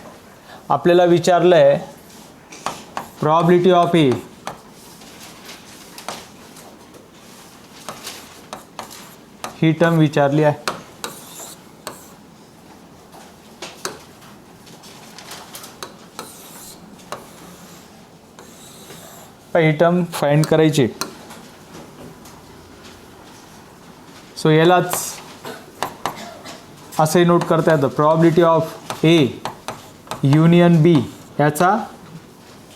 आपल्याला विचारलं आहे probability of A he term विचारली आहे. ही टर्म फाइंड करायची. सो यालाच असे नोट करता येतं, प्रॉबिलिटी ऑफ ए युनियन बी याचा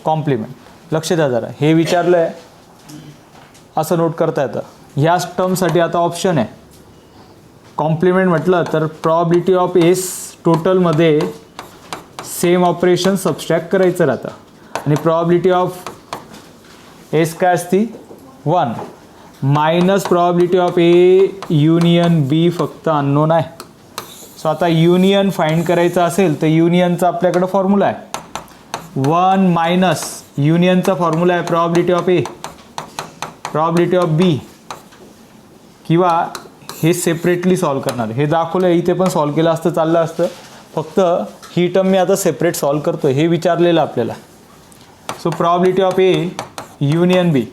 कॉम्प्लिमेंट. लक्ष द्या जरा, हे विचारलं आहे असं नोट करता येतं. ह्याच टर्मसाठी आता ऑप्शन आहे. कॉम्प्लिमेंट म्हटलं तर प्रॉबिलिटी ऑफ एस टोटलमध्ये सेम ऑपरेशन सबस्ट्रॅक्ट करायचं राहतं आणि प्रॉबिलिटी ऑफ एस काय असती 1 minus probability of A union B फक्त अननोन आहे. सो आता युनियन फाइंड करायचं असेल तर युनियनचा आपल्याकडं फॉर्म्युला आहे 1 मायनस युनियनचा फॉर्म्युला आहे probability of A probability of B, किंवा हे सेपरेटली सॉल्व करणार. हे दाखवलं इथे पण सॉल्व केलं असतं चाललं असतं, फक्त ही टर्म मी आता सेपरेट सॉल्व करतो. हे विचारलेलं आपल्याला. So probability of A union B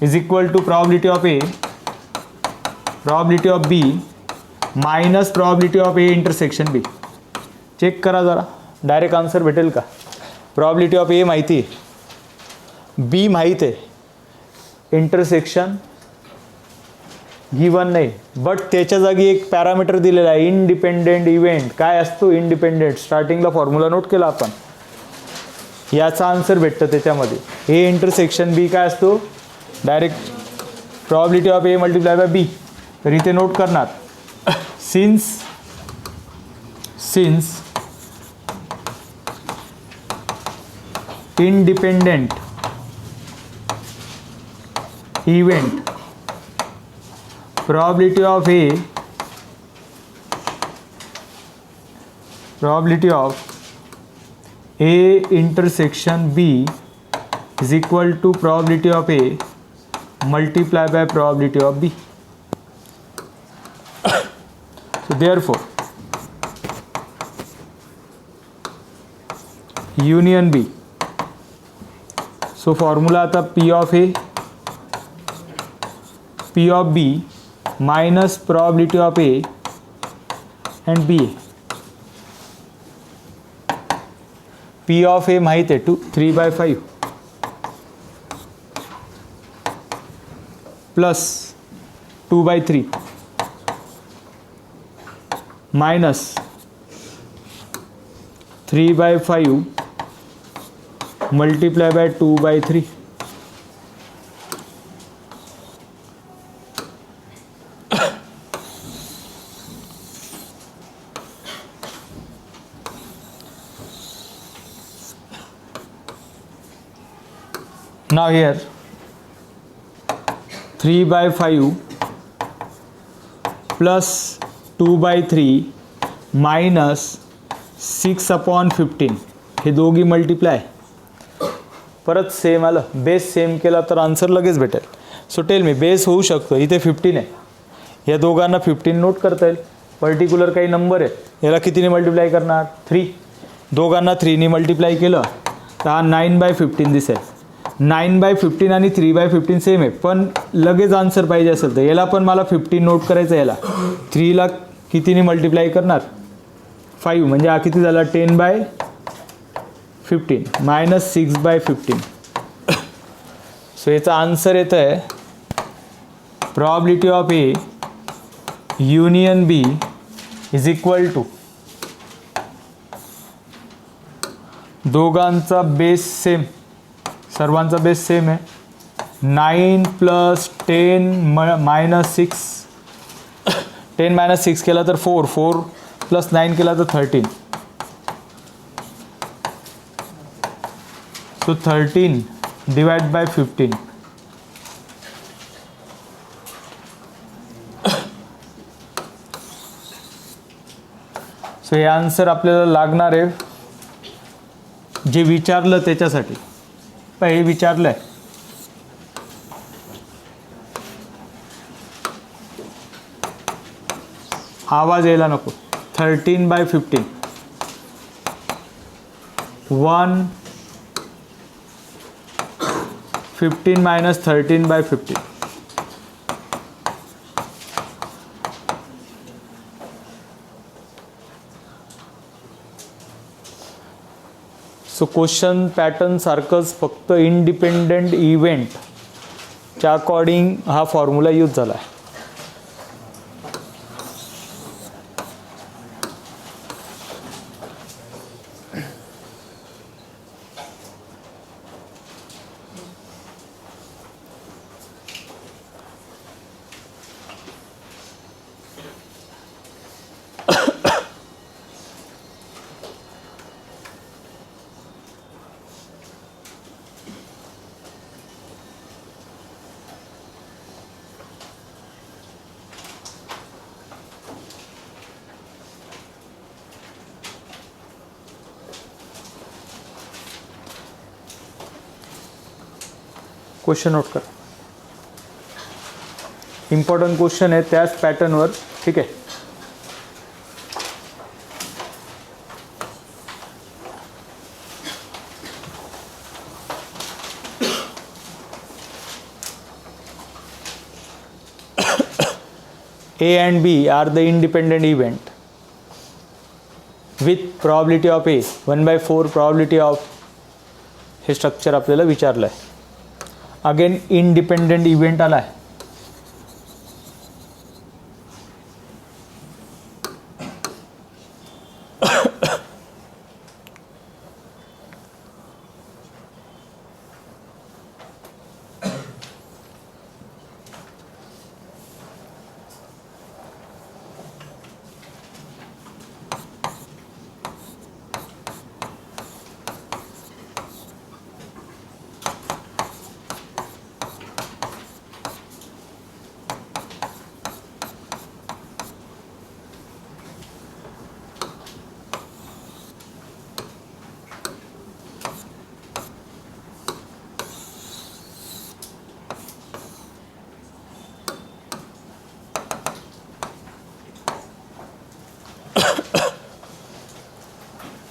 is equal to probability of A, probability of B minus probability of A intersection B. Check करा जरा, डायरेक्ट आन्सर भेटेल का. प्रॉबिलिटी ऑफ ए माहिती आहे, बी माहीत आहे, इंटरसेक्शन गिवन नाही, बट त्याच्या जागी एक पॅरामीटर दिलेला आहे इंडिपेंडेंट इव्हेंट. काय असतो इंडिपेंडेंट, स्टार्टिंगला फॉर्म्युला नोट केला आपण, याचा आन्सर भेटतं त्याच्यामध्ये. ए इंटरसेक्शन बी काय असतो, direct probability of A multiply by B. तर इथे नोट करणार since independent event probability of A intersection B is equal to probability of A multiply by probability of B. So therefore union B. So formula आता P of A P of B minus probability of A and B. P of A माहित आहे 3/5 plus 2/3 minus 3/5 multiply by 2/3. Now here 3/5 plus 2/3 minus 6/15 हे दोघी multiply. परत same आलं, base same केला तर answer लगेच भेटेल. सो टेल मी बेस होऊ शकतो, इथे 15 आहे, या दोघांना 15 नोट करता येईल. पर्टिक्युलर काही नंबर आहे, याला कितीने मल्टिप्लाय करणार 3, दोघांना 3ने मल्टिप्लाय केलं तर हा 9/15 दिसेल. 9/15 आणि 3/15 सेम आहे, पण लगेच आन्सर पाहिजे असेल तर याला पण मला 15 नोट करायचं. याला 3ला कितीने मल्टिप्लाय करणार 5, म्हणजे हा किती झाला 10/15 मायनस 6/15. सो याचा आन्सर येतं आहे probability of A union B is equal to दोघांचा बेस सेम, सर्वांचा बेस सेम आहे 9 + 10 - 6 10 - 6 केला तर 4 4 + 9 केला तर 13. So 13 divide by 15. सो हे आन्सर आपल्याला लागणार आहे जे विचारलं त्याच्यासाठी. हे विचारलं आहे, आवाज यायला नको. 13/15 1 15 - 13/15. सो क्वेश्चन पॅटर्न सारखंच, फक्त इंडिपेंडेंट इव्हेंटच्या अकॉर्डिंग हा फॉर्म्युला यूज झाला आहे. क्वेश्चन नोट कर, इम्पॉर्टंट क्वेश्चन आहे त्याच पॅटर्नवर. ठीक आहे, A and B are the independent event with probability of A 1/4 probability of, हे स्ट्रक्चर आपल्याला विचारलं आहे. अगेन इंडिपेंडेंट इव्हेंट आला आहे.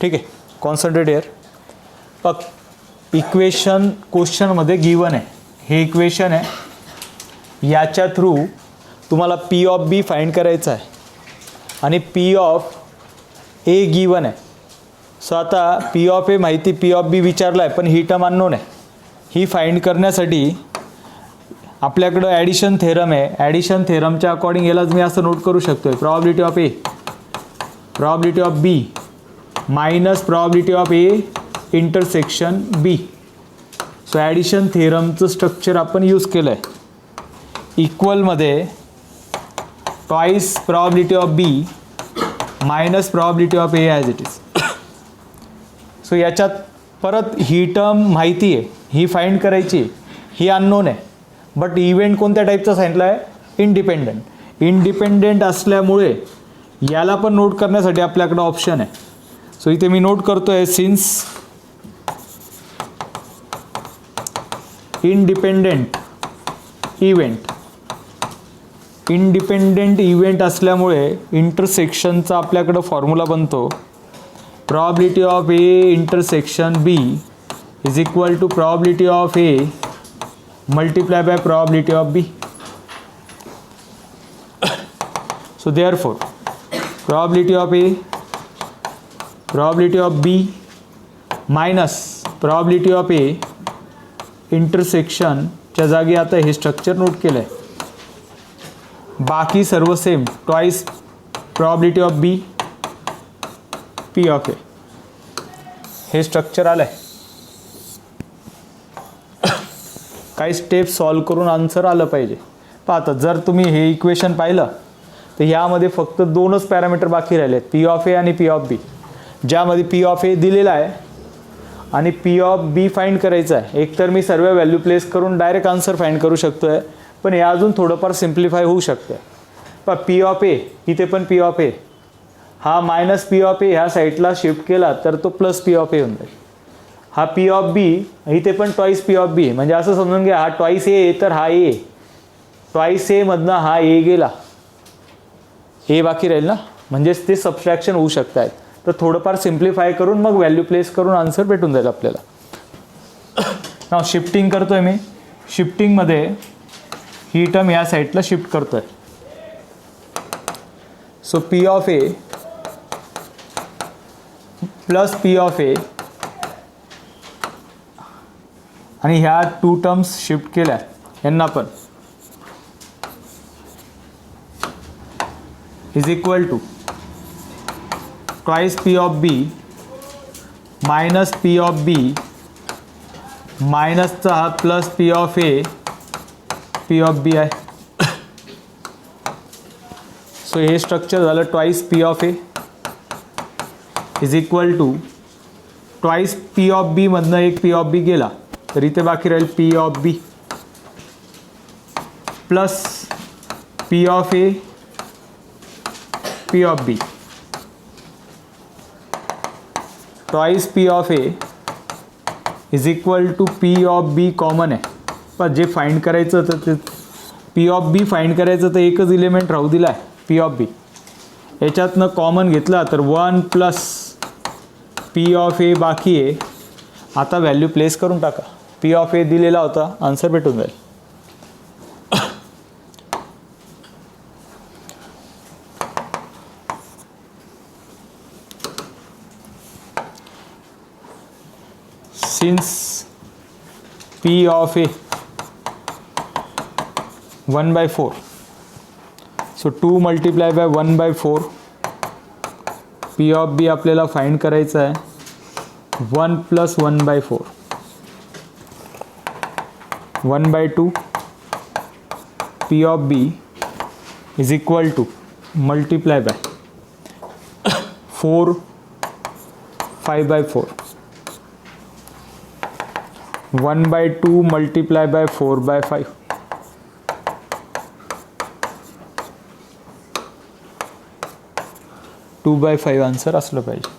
ठीक आहे. Concentrate here. बघ इक्वेशन क्वेश्चनमध्ये गिवन आहे, हे इक्वेशन आहे, याच्या थ्रू तुम्हाला पी ऑफ बी फाइंड करायचं आहे आणि पी ऑफ ए गिवन आहे. सो आता पी ऑफ ए माहिती, पी ऑफ बी विचारला आहे, पण ही टर्म अननोन आहे. ही फाइंड करण्यासाठी आपल्याकडं ॲडिशन थेरम आहे. ॲडिशन थेरमच्या अकॉर्डिंग यालाच मी असं नोट करू शकतो आहे, probability of A, probability of B minus probability of A intersection B. So addition थेरमचं स्ट्रक्चर आपण यूज केलं आहे. इक्वलमध्ये twice probability of B minus probability of A as it is. So याच्यात परत ही टर्म माहिती आहे, ही फाइंड करायची, ही अननोन आहे. बट इव्हेंट कोणत्या टाईपचा सांगितला आहे? इंडिपेंडंट. इंडिपेंडंट असल्यामुळे याला पण नोट करण्यासाठी आपल्याकडं ऑप्शन आहे. सो इथे मी नोट करतो आहे, since independent event, independent event असल्यामुळे इंटरसेक्शनचा आपल्याकडं फॉर्म्युला बनतो, probability of A intersection B is equal to probability of A multiply by probability of B. So therefore probability of A, probability of B minus probability of A इंटरसेक्शनच्या जागी आता हे structure note केलं आहे. बाकी सर्व same, twice probability of B P of A, हे structure आलं आहे. काही स्टेप सॉल्व करून आन्सर आलं पाहिजे. पाहता जर तुम्ही हे इक्वेशन पाहिलं तर ह्यामध्ये फक्त दोनच पॅरामीटर बाकी राहिले आहेत, पी ऑफ ए आणि पी ऑफ बी, ज्यामध्ये पी ऑफ ए दिलेला आहे आणि पी ऑफ बी फाइंड करायचं आहे. एकतर मी सर्व व्हॅल्यू प्लेस करून डायरेक्ट आन्सर फाइंड करू शकतो आहे, पण हे अजून थोडंफार सिम्प्लिफाय होऊ शकतं. पण पी ऑफ ए, इथे पण पी ऑफ ए, हा मायनस पी ऑफ ए ह्या साईडला शिफ्ट केला तर तो प्लस पी ऑफ ए होऊन जाईल. हा पी ऑफ बी, इथे पण ट्वाईस पी ऑफ बी, म्हणजे असं समजून घ्या हा ट्वाईस ए तर हा ए, ट्वाईस ए मधनं हा ए गेला, ए बाकी राहील ना, म्हणजेच ते सबस्ट्रॅक्शन होऊ शकत आहेत. तर थोडंफार सिम्प्लिफाय करून मग व्हॅल्यू प्लेस करून आन्सर भेटून जाईल आपल्याला. नाव शिफ्टिंग करतो आहे मी. शिफ्टिंगमध्ये ही टर्म या साईडला शिफ्ट करतो आहे. So P of A plus P of A आणि ह्या टू टर्म्स शिफ्ट केल्या यांना पण is equal to twice P of B minus P of B मायनसचा हा plus P of A P of B आहे. सो हे स्ट्रक्चर झालं twice P of A is equal to twice P of B मधनं एक P of बी गेला तर इथे बाकी राहील P of B plus P of A P of B. Twice P of A is equal to P of B common आहे. पण जे फाइंड करायचं तर ते पी ऑफ बी फाइंड करायचं तर एकच इलिमेंट राहू दिला आहे पी ऑफ बी. याच्यातनं कॉमन घेतला तर 1 प्लस पी ऑफ ए बाकी आहे. आता व्हॅल्यू प्लेस करून टाका. पी ऑफ ए दिलेला होता, आन्सर भेटून जाईल. Since P of A 1/4, so 2 multiply by 1/4, P of B आपल्याला फाइंड करायचं आहे 1 plus 1/4, 1/2 P of B is equal to multiply by 4 5/4, 1/2 multiply by 4/5, 2/5 answer असलं पाहिजे.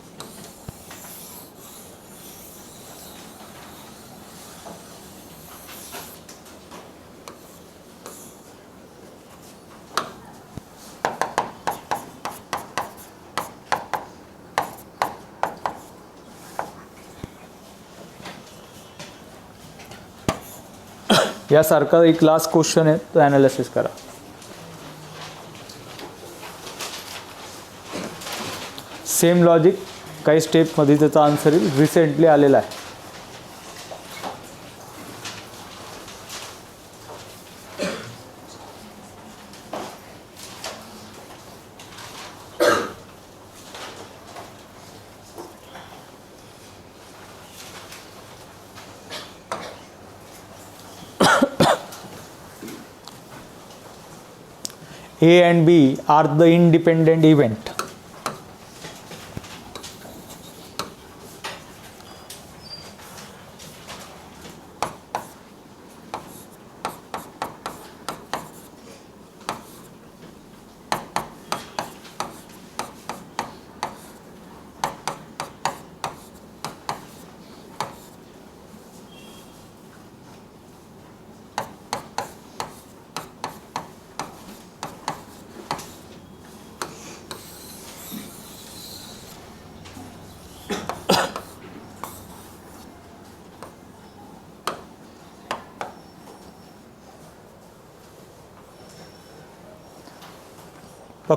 यासारखा एक लास्ट क्वेश्चन आहे, तो ॲनालिसिस करा. सेम लॉजिक काही स्टेपमध्ये त्याचा आन्सर रिसेंटली आलेला आहे. A and B are the independent event.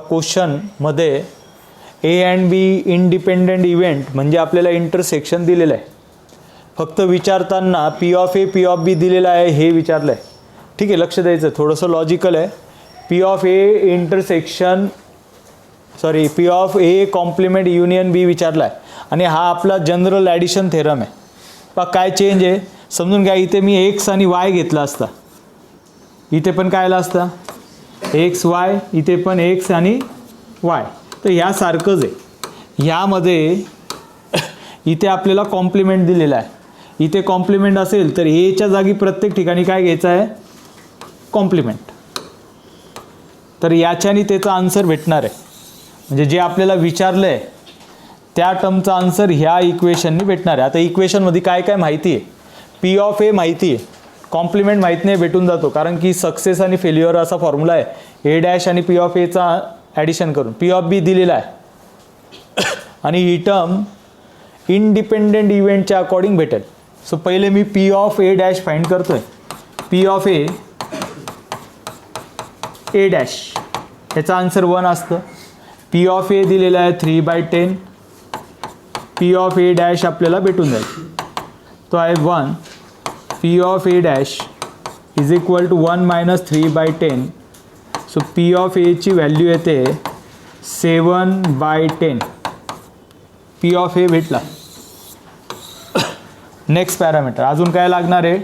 क्वेश्चनमध्ये A and B independent event म्हणजे आपल्याला इंटरसेक्शन दिलेलं आहे. फक्त विचारताना P of A P of B दिलेला आहे हे विचारलं आहे. ठीक आहे, लक्ष द्यायचं, थोडंसं लॉजिकल आहे. P of A intersection P of A complement union B विचारला आहे आणि हा आपला जनरल ॲडिशन थेरम आहे. पहा काय चेंज आहे समजून घ्या. इथे मी एक्स आणि वाय घेतला असता, इथे पण काय आला असता एक्स वाय, इथे पण एक्स आणि वाय. तर ह्यासारखंच आहे. ह्यामध्ये इथे आपल्याला कॉम्प्लिमेंट दिलेला आहे. इथे कॉम्प्लिमेंट असेल तर एच्या जागी प्रत्येक ठिकाणी काय घ्यायचं आहे कॉम्प्लिमेंट. तर याच्याने त्याचा आन्सर भेटणार आहे. म्हणजे जे आपल्याला विचारलं आहे त्या टर्मचा आन्सर ह्या इक्वेशननी भेटणार आहे. आता इक्वेशनमध्ये काय काय माहिती आहे, पी ऑफ ए माहिती आहे, कॉम्प्लिमेंट माहीत नाही भेटून जातो कारण की सक्सेस आणि फेल्युअर असा फॉर्म्युला आहे. ए डॅश आणि पी ऑफ एचा ॲडिशन करून पी ऑफ बी दिलेला आहे आणि ही टर्म इंडिपेंडेंट इव्हेंटच्या अकॉर्डिंग भेटेल. सो पहिले मी P of A dash find करतोय. पी ऑफ ए डॅश याचा आन्सर 1 असतं. पी ऑफ ए दिलेला आहे 3/10. पी ऑफ ए डॅश आपल्याला भेटून जाईल, तो आहे 1. P of A dash is equal to 1 - 3/10. So P of एची व्हॅल्यू येते 7/10. पी ऑफ ए भेटला. नेक्स्ट पॅरामीटर अजून काय लागणार आहे,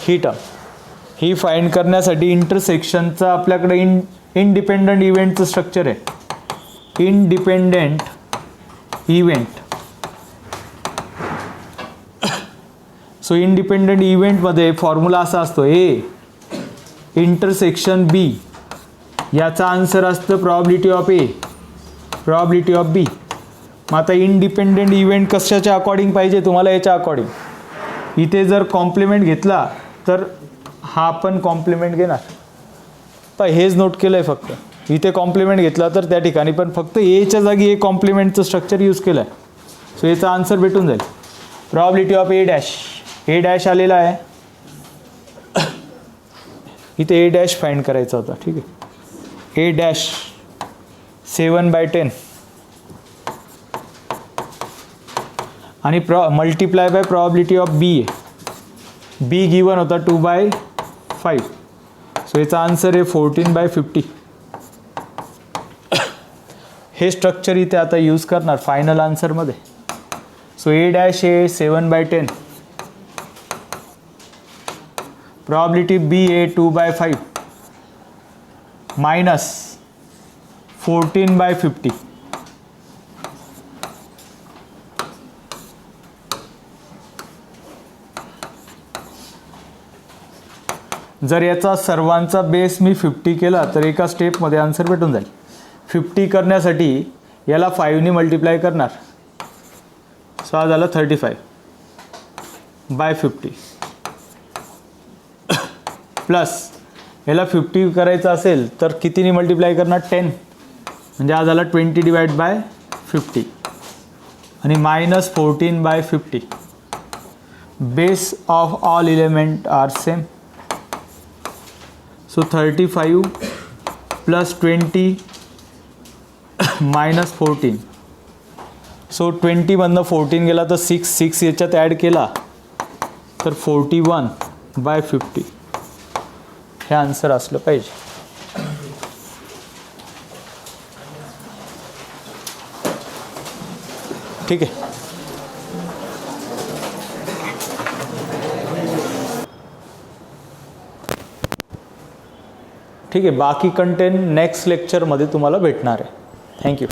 ही टर्म. ही फाइंड करण्यासाठी इंटरसेक्शनचं आपल्याकडे इंडिपेंडंट इव्हेंटचं स्ट्रक्चर आहे. Independent event. सो इंडिपेंडेंट इव्हेंटमध्ये फॉर्म्युला असा असतो ए इंटरसेक्शन बी, याचा आन्सर असतं probability of A probability of B. मग आता इंडिपेंडेंट इव्हेंट कशाच्या अकॉर्डिंग पाहिजे तुम्हाला, याच्या अकॉर्डिंग. इथे जर कॉम्प्लिमेंट घेतला तर हा पण कॉम्प्लिमेंट घेणार. पण हेच नोट केलं आहे फक्त. इथे कॉम्प्लिमेंट घेतला तर त्या ठिकाणी पण फक्त एच्या जागी ए कॉम्प्लिमेंटचं स्ट्रक्चर यूज केलं आहे. सो याचा आन्सर भेटून जाईल probability of A dash. A dash आलेला आहे, इथे ए डॅश फाइंड करायचा होता. ठीक आहे, ए डॅश 7/10 आणि multiply by probability of B आहे. बी गिवन होता 2/5. सो याचा आन्सर आहे 14/50. हे स्ट्रक्चर इथे आता यूज करणार फायनल आन्सरमध्ये. सो ए डॅश आहे 7/10. प्रॉबिलिटी बी आहे 2/5 मायनस 14/50. जर याचा सर्वांचा बेस मी 50 केला तर एका स्टेपमध्ये आन्सर भेटून जाईल. 50 करण्यासाठी याला 5ने मल्टिप्लाय करणार. सो हा झाला 35/50 प्लस याला 50 करायचं असेल तर कितीने मल्टिप्लाय करणार 10, म्हणजे हा झाला 20/50 आणि minus 14/50. Base of all element are same. So 35 plus 20 minus 14. So 20मधनं 14 गेला तर 6 याच्यात ॲड केला तर 41/50 हे आन्सर असलं पाहिजे. ठीक आहे. ठीक आहे, बाकी कंटेंट नेक्स्ट लेक्चरमध्ये तुम्हाला भेटणार आहे. थँक्यू.